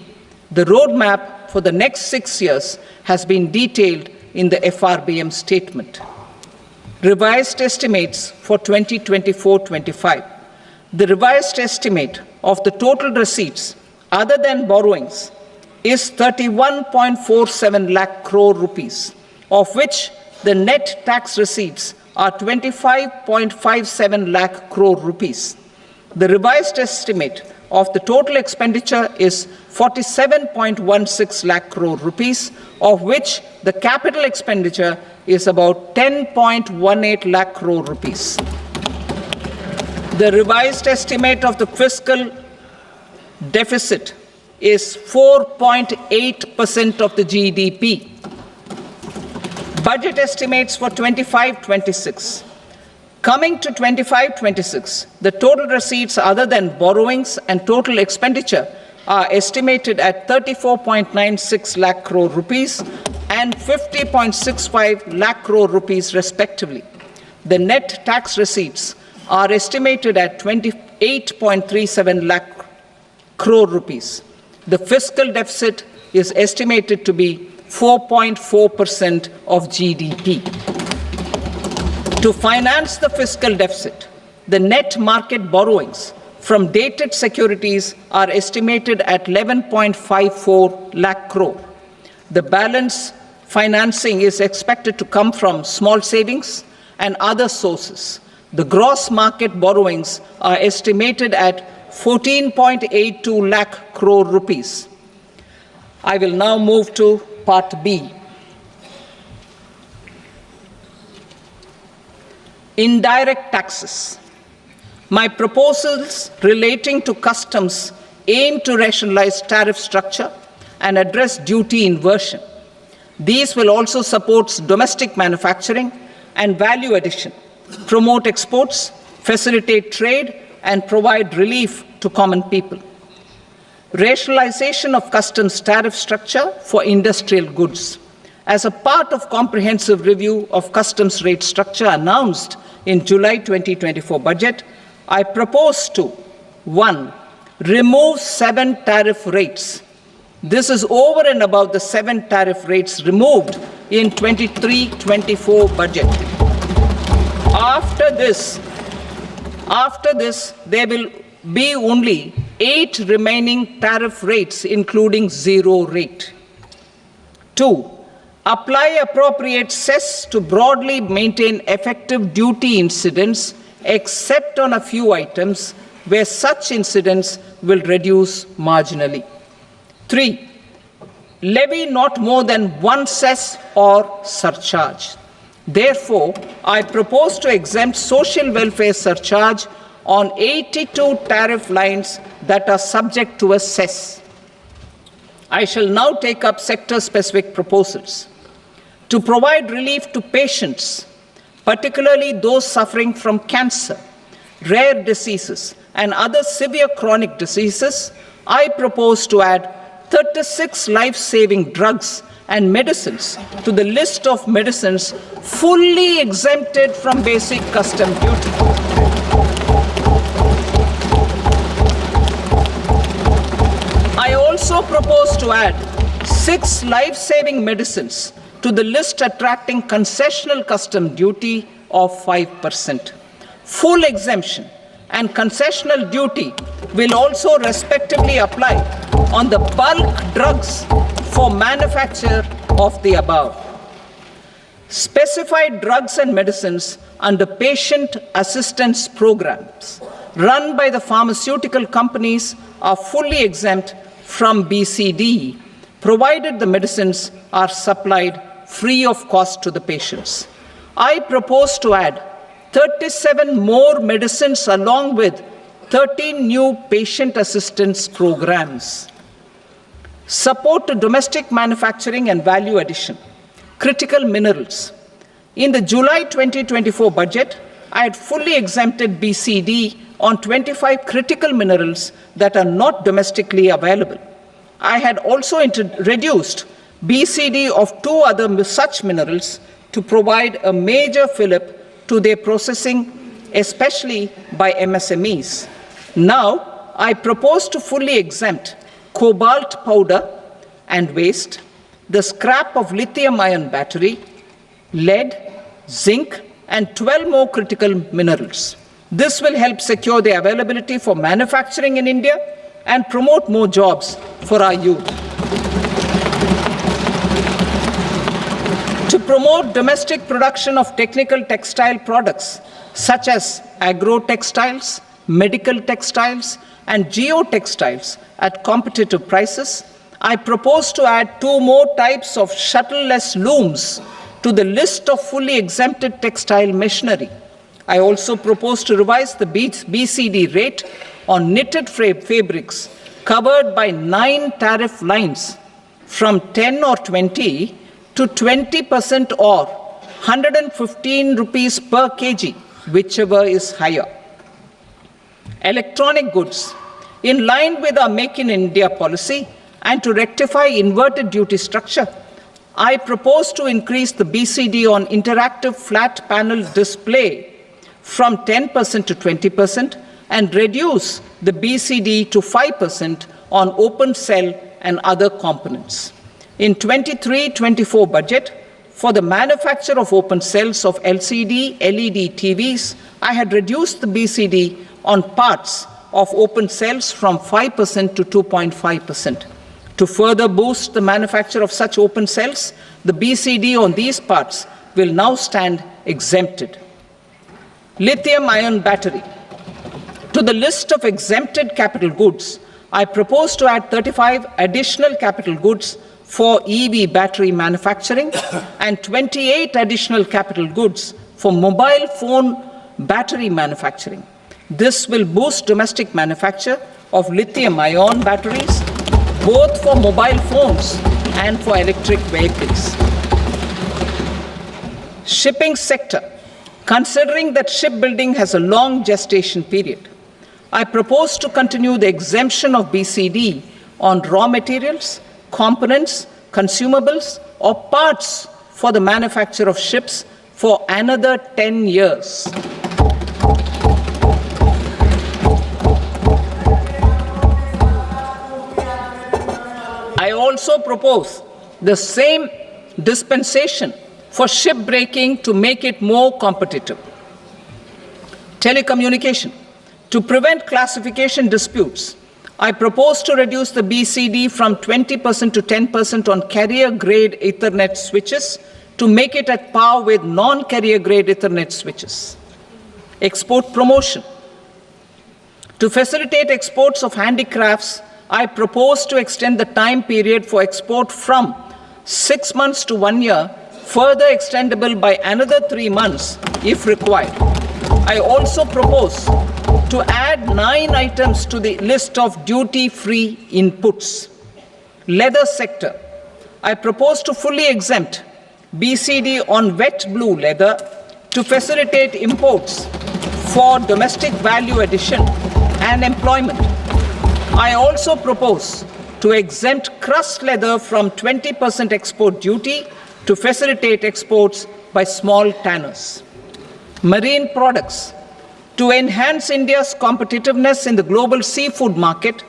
The roadmap for the next 6 years has been detailed in the FRBM statement. Revised estimates for 2024-25. The revised estimate of the total receipts other than borrowings is 31.47 lakh crore rupees, of which the net tax receipts are 25.57 lakh crore rupees. The revised estimate of the total expenditure is 47.16 lakh crore rupees, of which the capital expenditure is about 10.18 lakh crore rupees. The revised estimate of the fiscal deficit is 4.8% of the GDP. Budget estimates for 25-26. Coming to 25-26, the total receipts other than borrowings and total expenditure are estimated at 34.96 lakh crore rupees and 50.65 lakh crore rupees respectively. The net tax receipts are estimated at 20 8.37 lakh crore rupees. The fiscal deficit is estimated to be 4.4% of GDP. To finance the fiscal deficit, the net market borrowings from dated securities are estimated at 11.54 lakh crore. The balance financing is expected to come from small savings and other sources. The gross market borrowings are estimated at 14.82 lakh crore rupees. I will now move to Part B. Indirect taxes. My proposals relating to customs aim to rationalize tariff structure and address duty inversion. These will also support domestic manufacturing and value addition, promote exports, facilitate trade, and provide relief to common people. Rationalization of customs tariff structure for industrial goods. As a part of comprehensive review of customs rate structure announced in July 2024 budget, I propose to 1. Remove 7 tariff rates. This is over and above the 7 tariff rates removed in 23-24 budget. After this, there will be only 8 remaining tariff rates, including 0 rate. 2. Apply appropriate cess to broadly maintain effective duty incidence, except on a few items where such incidence will reduce marginally. 3. Levy not more than 1 cess or surcharge. Therefore, I propose to exempt social welfare surcharge on 82 tariff lines that are subject to a cess. I shall now take up sector-specific proposals. To provide relief to patients, particularly those suffering from cancer, rare diseases, and other severe chronic diseases, I propose to add 36 life-saving drugs and medicines to the list of medicines fully exempted from basic custom duty. I also propose to add 6 life-saving medicines to the list attracting concessional custom duty of 5%. Full exemption and concessional duty will also respectively apply on the bulk drugs for manufacture of the above. Specified drugs and medicines under patient assistance programs run by the pharmaceutical companies are fully exempt from BCD, provided the medicines are supplied free of cost to the patients. I propose to add 37 more medicines along with 13 new patient assistance programs. Support to domestic manufacturing and value addition. Critical minerals. In the July 2024 budget, I had fully exempted BCD on 25 critical minerals that are not domestically available. I had also reduced BCD of 2 other such minerals to provide a major fillip to their processing, especially by MSMEs. Now, I propose to fully exempt cobalt powder and waste, the scrap of lithium-ion battery, lead, zinc, and 12 more critical minerals. This will help secure the availability for manufacturing in India and promote more jobs for our youth. To promote domestic production of technical textile products such as agro-textiles, medical textiles, and geotextiles at competitive prices, I propose to add 2 more types of shuttle-less looms to the list of fully exempted textile machinery. I also propose to revise the BCD rate on knitted fabrics covered by 9 tariff lines from 10 or 20 to 20% or 115 rupees per kg, whichever is higher. Electronic goods. In line with our Make in India policy and to rectify inverted duty structure, I propose to increase the BCD on interactive flat panel display from 10% to 20% and reduce the BCD to 5% on open cell and other components. In 23-24 budget, for the manufacture of open cells of LCD, LED TVs, I had reduced the BCD on parts of open cells from 5% to 2.5%. To further boost the manufacture of such open cells, the BCD on these parts will now stand exempted. Lithium-ion battery. To the list of exempted capital goods, I propose to add 35 additional capital goods for EV battery manufacturing and 28 additional capital goods for mobile phone battery manufacturing. This will boost domestic manufacture of lithium-ion batteries, both for mobile phones and for electric vehicles. Shipping sector. Considering that shipbuilding has a long gestation period, I propose to continue the exemption of BCD on raw materials, components, consumables, or parts for the manufacture of ships for another 10 years. I also propose the same dispensation for shipbreaking to make it more competitive. Telecommunication. To prevent classification disputes, I propose to reduce the BCD from 20% to 10% on carrier-grade Ethernet switches to make it at par with non-carrier-grade Ethernet switches. Export promotion. To facilitate exports of handicrafts, I propose to extend the time period for export from 6 months to 1 year, further extendable by another 3 months if required. I also propose to add 9 items to the list of duty-free inputs. Leather sector. I propose to fully exempt BCD on wet blue leather to facilitate imports for domestic value addition and employment. I also propose to exempt crust leather from 20% export duty to facilitate exports by small tanners. Marine products. To enhance India's competitiveness in the global seafood market,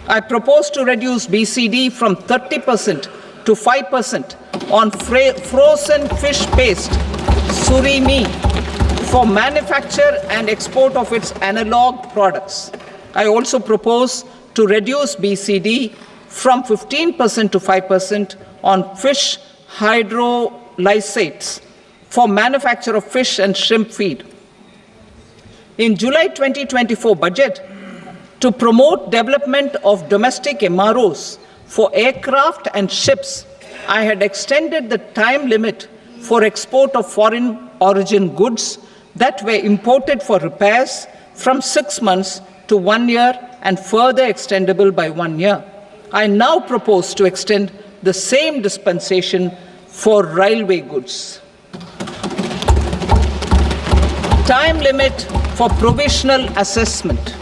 I propose to reduce BCD from 30% to 5% on frozen fish paste, surimi, for manufacture and export of its analog products. I also propose to reduce BCD from 15% to 5% on fish hydrolysates for manufacture of fish and shrimp feed. In July 2024 budget, to promote development of domestic MROs for aircraft and ships, I had extended the time limit for export of foreign origin goods that were imported for repairs from 6 months to 1 year and further extendable by 1 year. I now propose to extend the same dispensation for railway goods. Time limit for provisional assessment.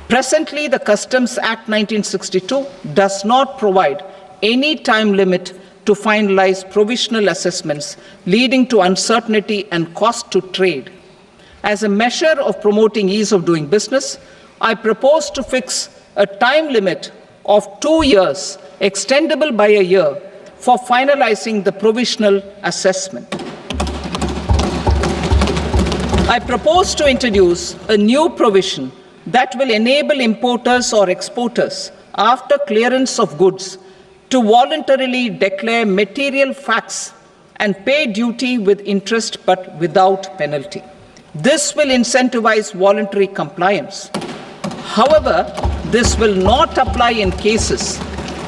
Presently, the Customs Act 1962 does not provide any time limit to finalize provisional assessments, leading to uncertainty and cost to trade. As a measure of promoting ease of doing business, I propose to fix a time limit of 2 years, extendable by a year, for finalizing the provisional assessment. I propose to introduce a new provision that will enable importers or exporters, after clearance of goods, to voluntarily declare material facts and pay duty with interest but without penalty. This will incentivize voluntary compliance. However, this will not apply in cases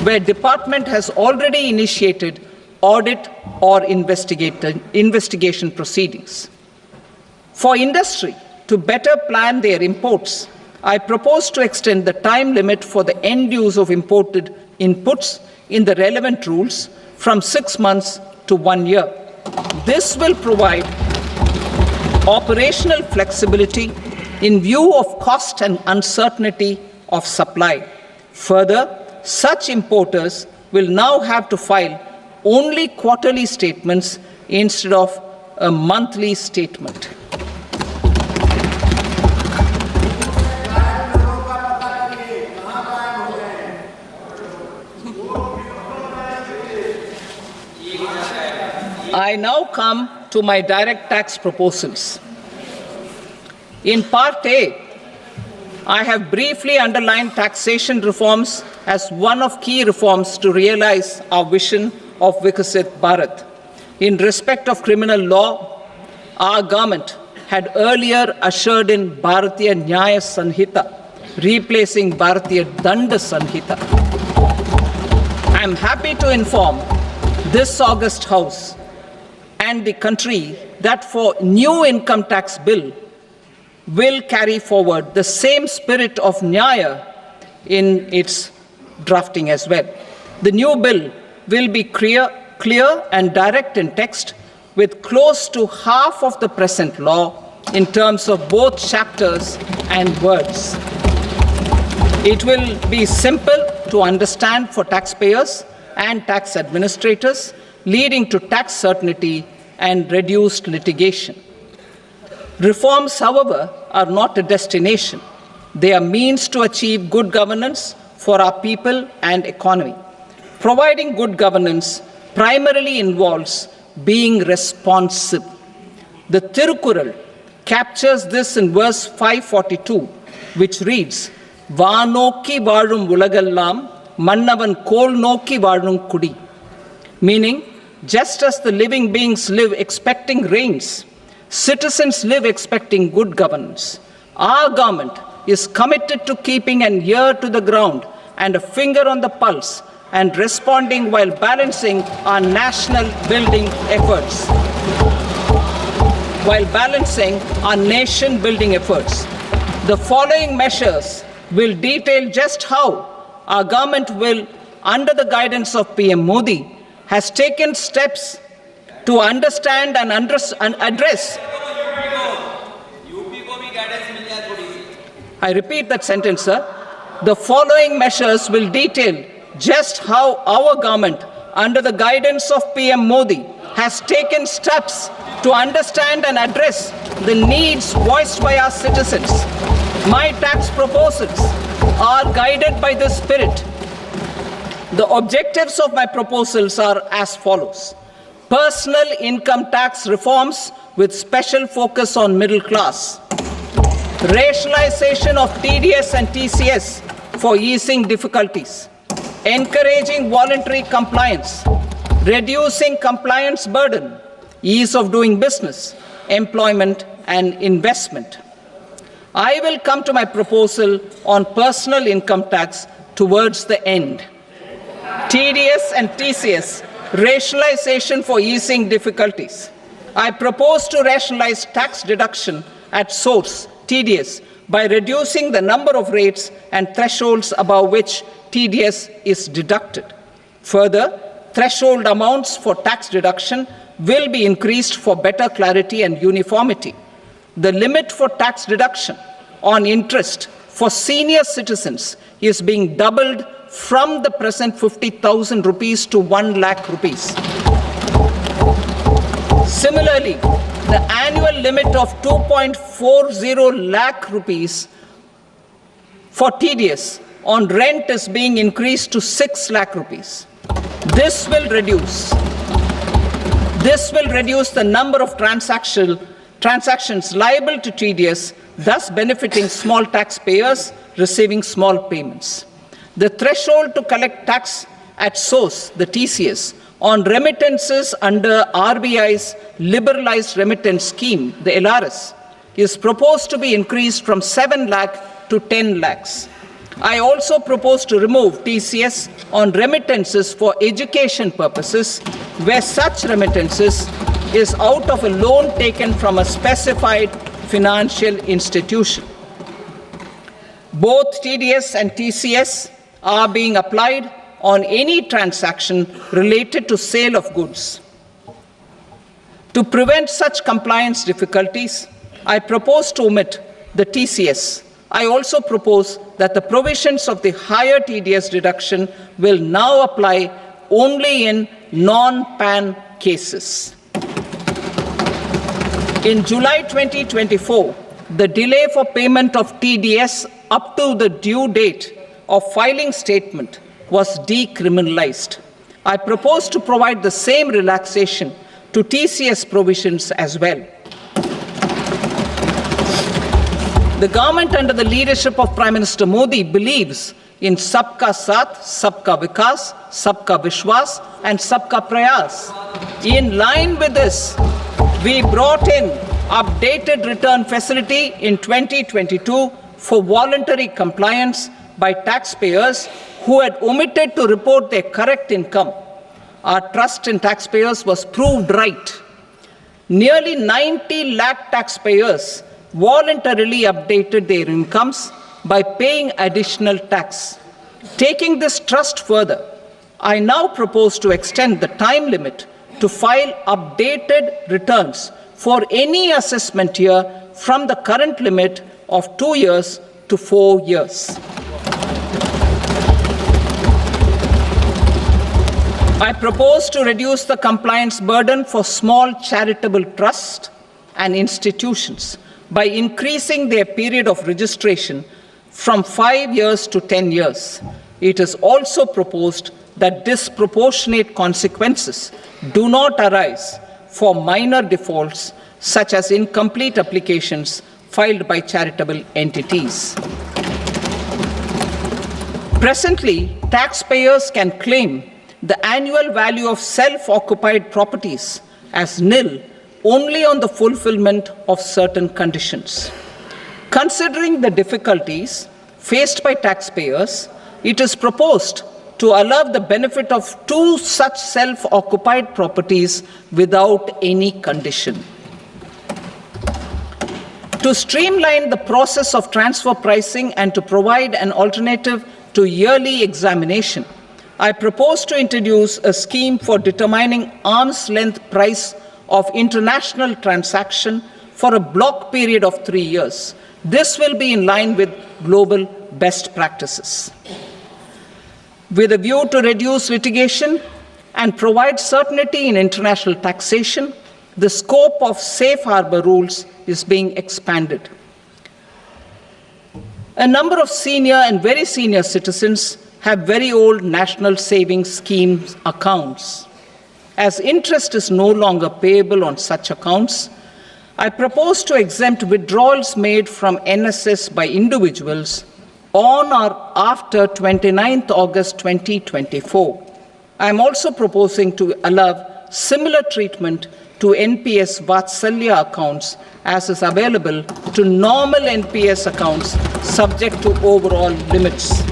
where department has already initiated audit or investigation proceedings. For industry to better plan their imports, I propose to extend the time limit for the end use of imported inputs in the relevant rules from 6 months to 1 year. This will provide operational flexibility in view of cost and uncertainty of supply. Further, such importers will now have to file only quarterly statements instead of a monthly statement. I now come to my direct tax proposals. In Part A, I have briefly underlined taxation reforms as one of key reforms to realize our vision of Vikasit Bharat. In respect of criminal law, our government had earlier ushered in Bharatiya Nyaya Sanhita, replacing Bharatiya Danda Sanhita. I am happy to inform this august House and the country that for new income tax bill will carry forward the same spirit of Nyaya in its drafting as well. The new bill will be clear and direct in text, with close to half of the present law in terms of both chapters and words. It will be simple to understand for taxpayers and tax administrators, leading to tax certainty and reduced litigation. Reforms, however, are not a destination. They are means to achieve good governance for our people and economy. Providing good governance primarily involves being responsive. The Tirukural captures this in verse 542, which reads, "Vaanokki vaazhum ulagallam, mannavan kol nokki vaazhum kudi," meaning, just as the living beings live expecting rains, citizens live expecting good governance. Our government is committed to keeping an ear to the ground and a finger on the pulse and responding while balancing our national building efforts. The following measures will detail just how our government will, under the guidance of PM Modi, has taken steps to understand and address. I repeat that sentence, sir. The following measures will detail just how our government, under the guidance of PM Modi, has taken steps to understand and address the needs voiced by our citizens. My tax proposals are guided by this spirit. The objectives of my proposals are as follows. Personal income tax reforms with special focus on middle class. Rationalization of TDS and TCS for easing difficulties. Encouraging voluntary compliance. Reducing compliance burden. Ease of doing business. Employment and investment. I will come to my proposal on personal income tax towards the end. TDS and TCS, rationalization for easing difficulties. I propose to rationalize tax deduction at source, TDS, by reducing the number of rates and thresholds above which TDS is deducted. Further, threshold amounts for tax deduction will be increased for better clarity and uniformity. The limit for tax deduction on interest for senior citizens is being doubled from the present 50,000 rupees to 1 lakh rupees. Similarly, the annual limit of 2.40 lakh rupees for TDS on rent is being increased to 6 lakh rupees. This will reduce the number of transactions liable to TDS, thus benefiting small taxpayers receiving small payments. The threshold to collect tax at source, the TCS, on remittances under RBI's liberalized remittance scheme, the LRS, is proposed to be increased from 7 lakh to 10 lakhs. I also propose to remove TCS on remittances for education purposes, where such remittances is out of a loan taken from a specified financial institution. Both TDS and TCS are being applied on any transaction related to sale of goods. To prevent such compliance difficulties, I propose to omit the TCS. I also propose that the provisions of the higher TDS deduction will now apply only in non-PAN cases. In July 2024, the delay for payment of TDS up to the due date of filing statement was decriminalized. I propose to provide the same relaxation to TCS provisions as well. The government under the leadership of Prime Minister Modi believes in Sabka Saath, Sabka Vikas, Sabka Vishwas and Sabka Prayas. In line with this, we brought in updated return facility in 2022 for voluntary compliance by taxpayers who had omitted to report their correct income. Our trust in taxpayers was proved right. Nearly 90 lakh taxpayers voluntarily updated their incomes by paying additional tax. Taking this trust further, I now propose to extend the time limit to file updated returns for any assessment year from the current limit of 2 years to 4 years. I propose to reduce the compliance burden for small charitable trusts and institutions by increasing their period of registration from 5 years to 10 years. It is also proposed that disproportionate consequences do not arise for minor defaults such as incomplete applications filed by charitable entities. Presently, taxpayers can claim the annual value of self-occupied properties as nil only on the fulfillment of certain conditions. Considering the difficulties faced by taxpayers, it is proposed to allow the benefit of 2 such self-occupied properties without any condition. To streamline the process of transfer pricing and to provide an alternative to yearly examination, I propose to introduce a scheme for determining arm's length price of international transaction for a block period of 3 years. This will be in line with global best practices. With a view to reduce litigation and provide certainty in international taxation, the scope of safe harbor rules is being expanded. A number of senior and very senior citizens have very old national savings scheme accounts. As interest is no longer payable on such accounts, I propose to exempt withdrawals made from NSS by individuals on or after 29th August 2024. I am also proposing to allow similar treatment to NPS Vatsalya accounts as is available to normal NPS accounts subject to overall limits.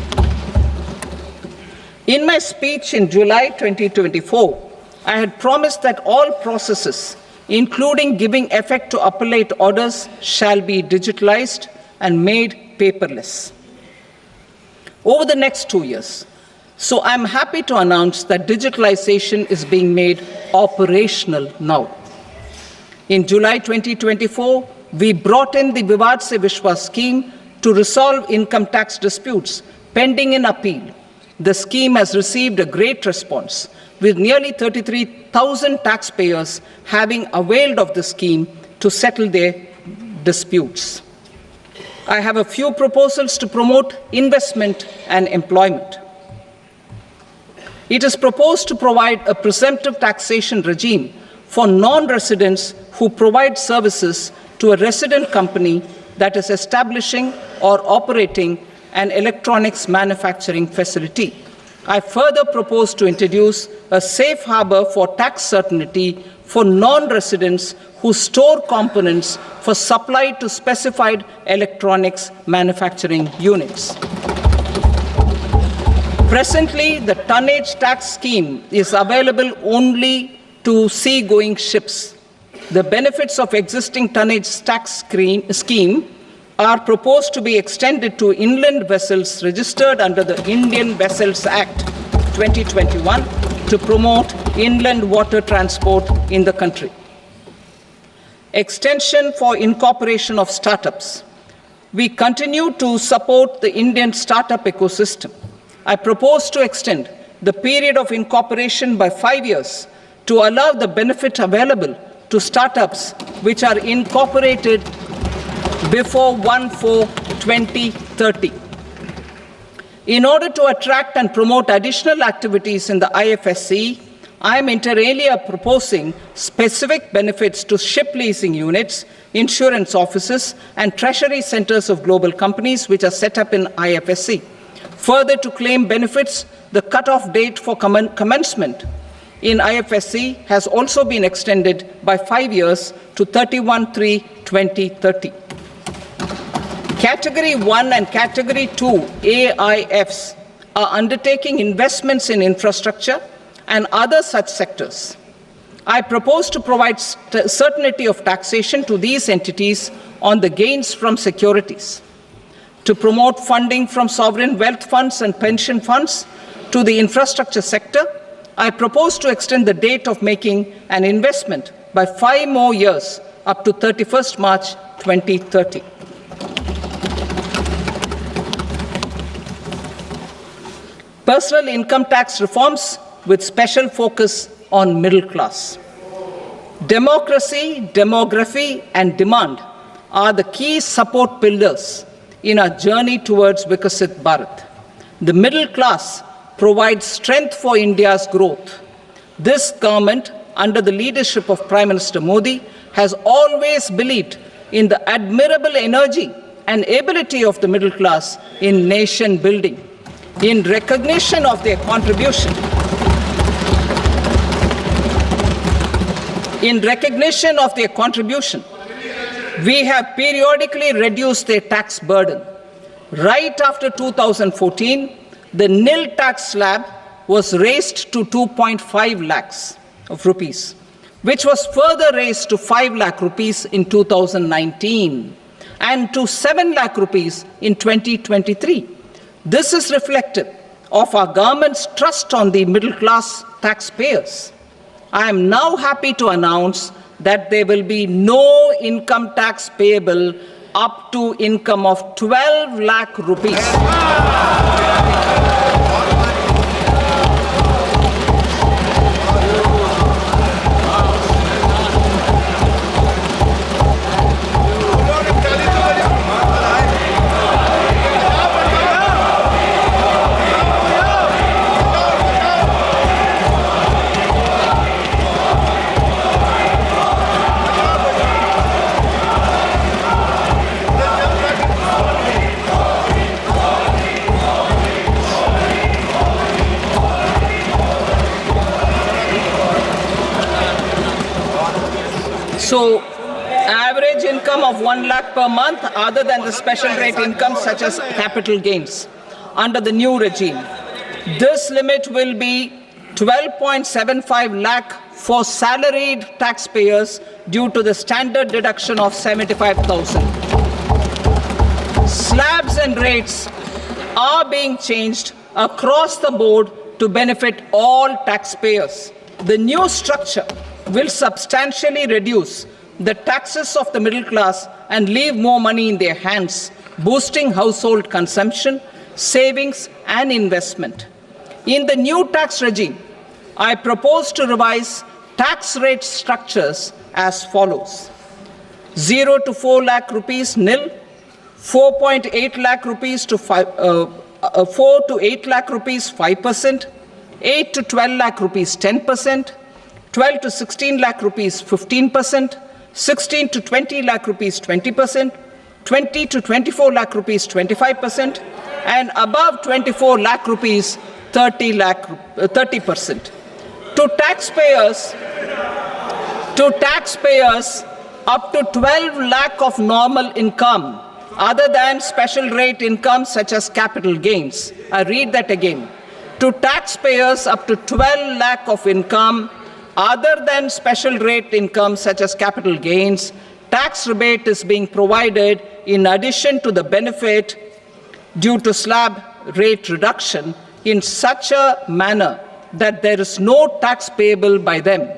In my speech in July 2024, I had promised that all processes, including giving effect to appellate orders, shall be digitalized and made paperless over the next 2 years. So I'm happy to announce that digitalization is being made operational now. In July 2024, we brought in the Vivad Se Vishwas scheme to resolve income tax disputes pending in appeal. The scheme has received a great response, with nearly 33,000 taxpayers having availed of the scheme to settle their disputes. I have a few proposals to promote investment and employment. It is proposed to provide a presumptive taxation regime for non-residents who provide services to a resident company that is establishing or operating an electronics manufacturing facility. I further propose to introduce a safe harbor for tax certainty for non-residents who store components for supply to specified electronics manufacturing units. Presently, the tonnage tax scheme is available only to sea-going ships. The benefits of existing tonnage tax scheme are proposed to be extended to inland vessels registered under the Indian Vessels Act 2021 to promote inland water transport in the country. Extension for incorporation of startups. We continue to support the Indian startup ecosystem. I propose to extend the period of incorporation by 5 years to allow the benefit available to startups which are incorporated before 1/4/2030. In order to attract and promote additional activities in the IFSC, I am inter alia proposing specific benefits to ship leasing units, insurance offices, and treasury centers of global companies which are set up in IFSC. Further, to claim benefits, the cut-off date for commencement in IFSC has also been extended by 5 years to 31/3/2030. Category 1 and Category 2 AIFs are undertaking investments in infrastructure and other such sectors. I propose to provide certainty of taxation to these entities on the gains from securities, to promote funding from sovereign wealth funds and pension funds to the infrastructure sector. I propose to extend the date of making an investment by 5 more years up to 31st March 2030. Personal income tax reforms with special focus on middle class. Democracy, demography, and demand are the key support pillars in our journey towards Vikasit Bharat. The middle class provides strength for India's growth. This government, under the leadership of Prime Minister Modi, has always believed in the admirable energy and ability of the middle class in nation building. In recognition of their contribution, we have periodically reduced their tax burden. Right after 2014, the nil tax slab was raised to 2.5 lakhs of rupees, which was further raised to 5 lakh rupees in 2019 and to 7 lakh rupees in 2023. This is reflective of our government's trust on the middle class taxpayers. I am now happy to announce that there will be no income tax payable up to income of 12 lakh rupees. So, average income of 1 lakh per month, other than the special rate income such as capital gains, under the new regime. This limit will be 12.75 lakh for salaried taxpayers due to the standard deduction of 75,000. Slabs and rates are being changed across the board to benefit all taxpayers. The new structure will substantially reduce the taxes of the middle class and leave more money in their hands, boosting household consumption, savings, and investment. In the new tax regime, I propose to revise tax rate structures as follows: 0 to 4 lakh rupees nil, 4.8 lakh rupees to 4 to 8 lakh rupees 5%, 8 to 12 lakh rupees 10%, 12 to 16 lakh rupees 15%, 16 to 20 lakh rupees 20%, 20 to 24 lakh rupees 25%, and above 24 lakh rupees 30%. To taxpayers up to 12 lakh of normal income, other than special rate income such as capital gains. I read that again. To taxpayers up to 12 lakh of income, other than special rate income such as capital gains, tax rebate is being provided in addition to the benefit due to slab rate reduction in such a manner that there is no tax payable by them.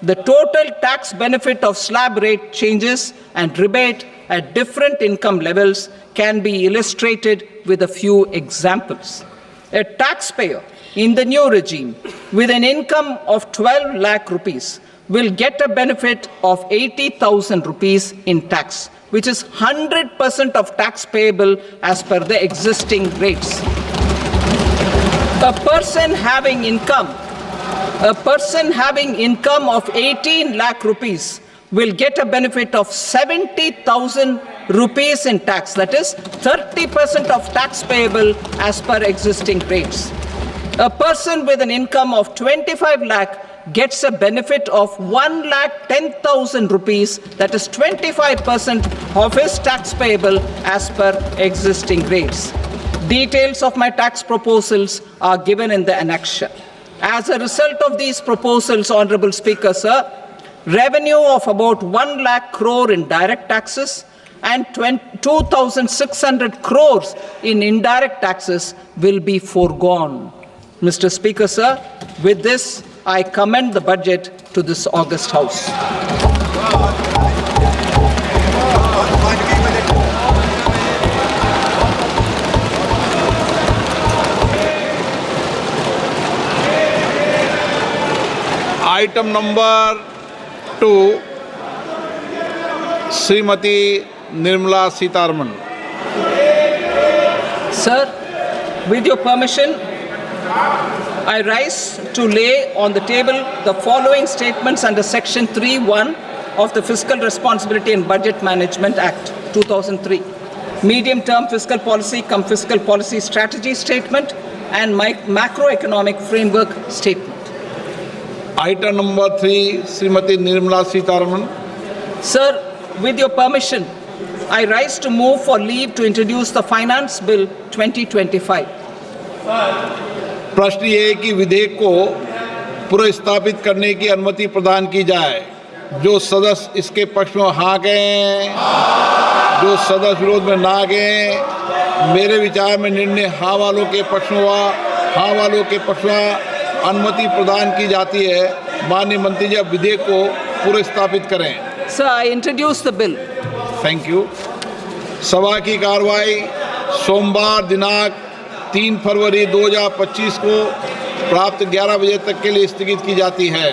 The total tax benefit of slab rate changes and rebate at different income levels can be illustrated with a few examples. A taxpayer in the new regime with an income of 12 lakh rupees will get a benefit of 80,000 rupees in tax, which is 100% of tax payable as per the existing rates. A person having income A person having income of 18 lakh rupees will get a benefit of 70,000 rupees in tax. That is 30% of tax payable as per existing rates. A person with an income of 25 lakh gets a benefit of 1,10,000 rupees, that is 25% of his tax payable as per existing rates. Details of my tax proposals are given in the annexure. As a result of these proposals, Honorable Speaker, sir, revenue of about 1 lakh crore in direct taxes and 2,600 crores in indirect taxes will be foregone. Mr. Speaker, sir, with this, I commend the budget to this august House. Item number 2, Srimati Nirmala Sitharaman. Sir, with your permission, I rise to lay on the table the following statements under Section 3(1) of the Fiscal Responsibility and Budget Management Act 2003. Medium-term fiscal policy cum fiscal policy strategy statement and macroeconomic framework statement. Item number 3, Srimati Nirmala Sitharaman. Sir, with your permission, I rise to move for leave to introduce the Finance Bill 2025. प्रश्न ये है कि विधेयक को पुनर्स्थापित करने की अनुमति प्रदान की जाए। जो सदस्य इसके पक्ष में हाँ गए, जो सदस्य विरोध में ना गए, मेरे विचार में निर्णय हाँ वालों के पक्ष में हुआ, हाँ वालों के पक्ष में अनुमति प्रदान की जाती है। माननीय मंत्री जी, अब विधेयक को पुनर्स्थापित करें। Sir, I introduce the bill. Thank you. सभा की कार्रवाई सोमवार दिनांक 3 फरवरी 2025 को प्राप्त 11 बजे तक के लिए स्थगित की जाती है।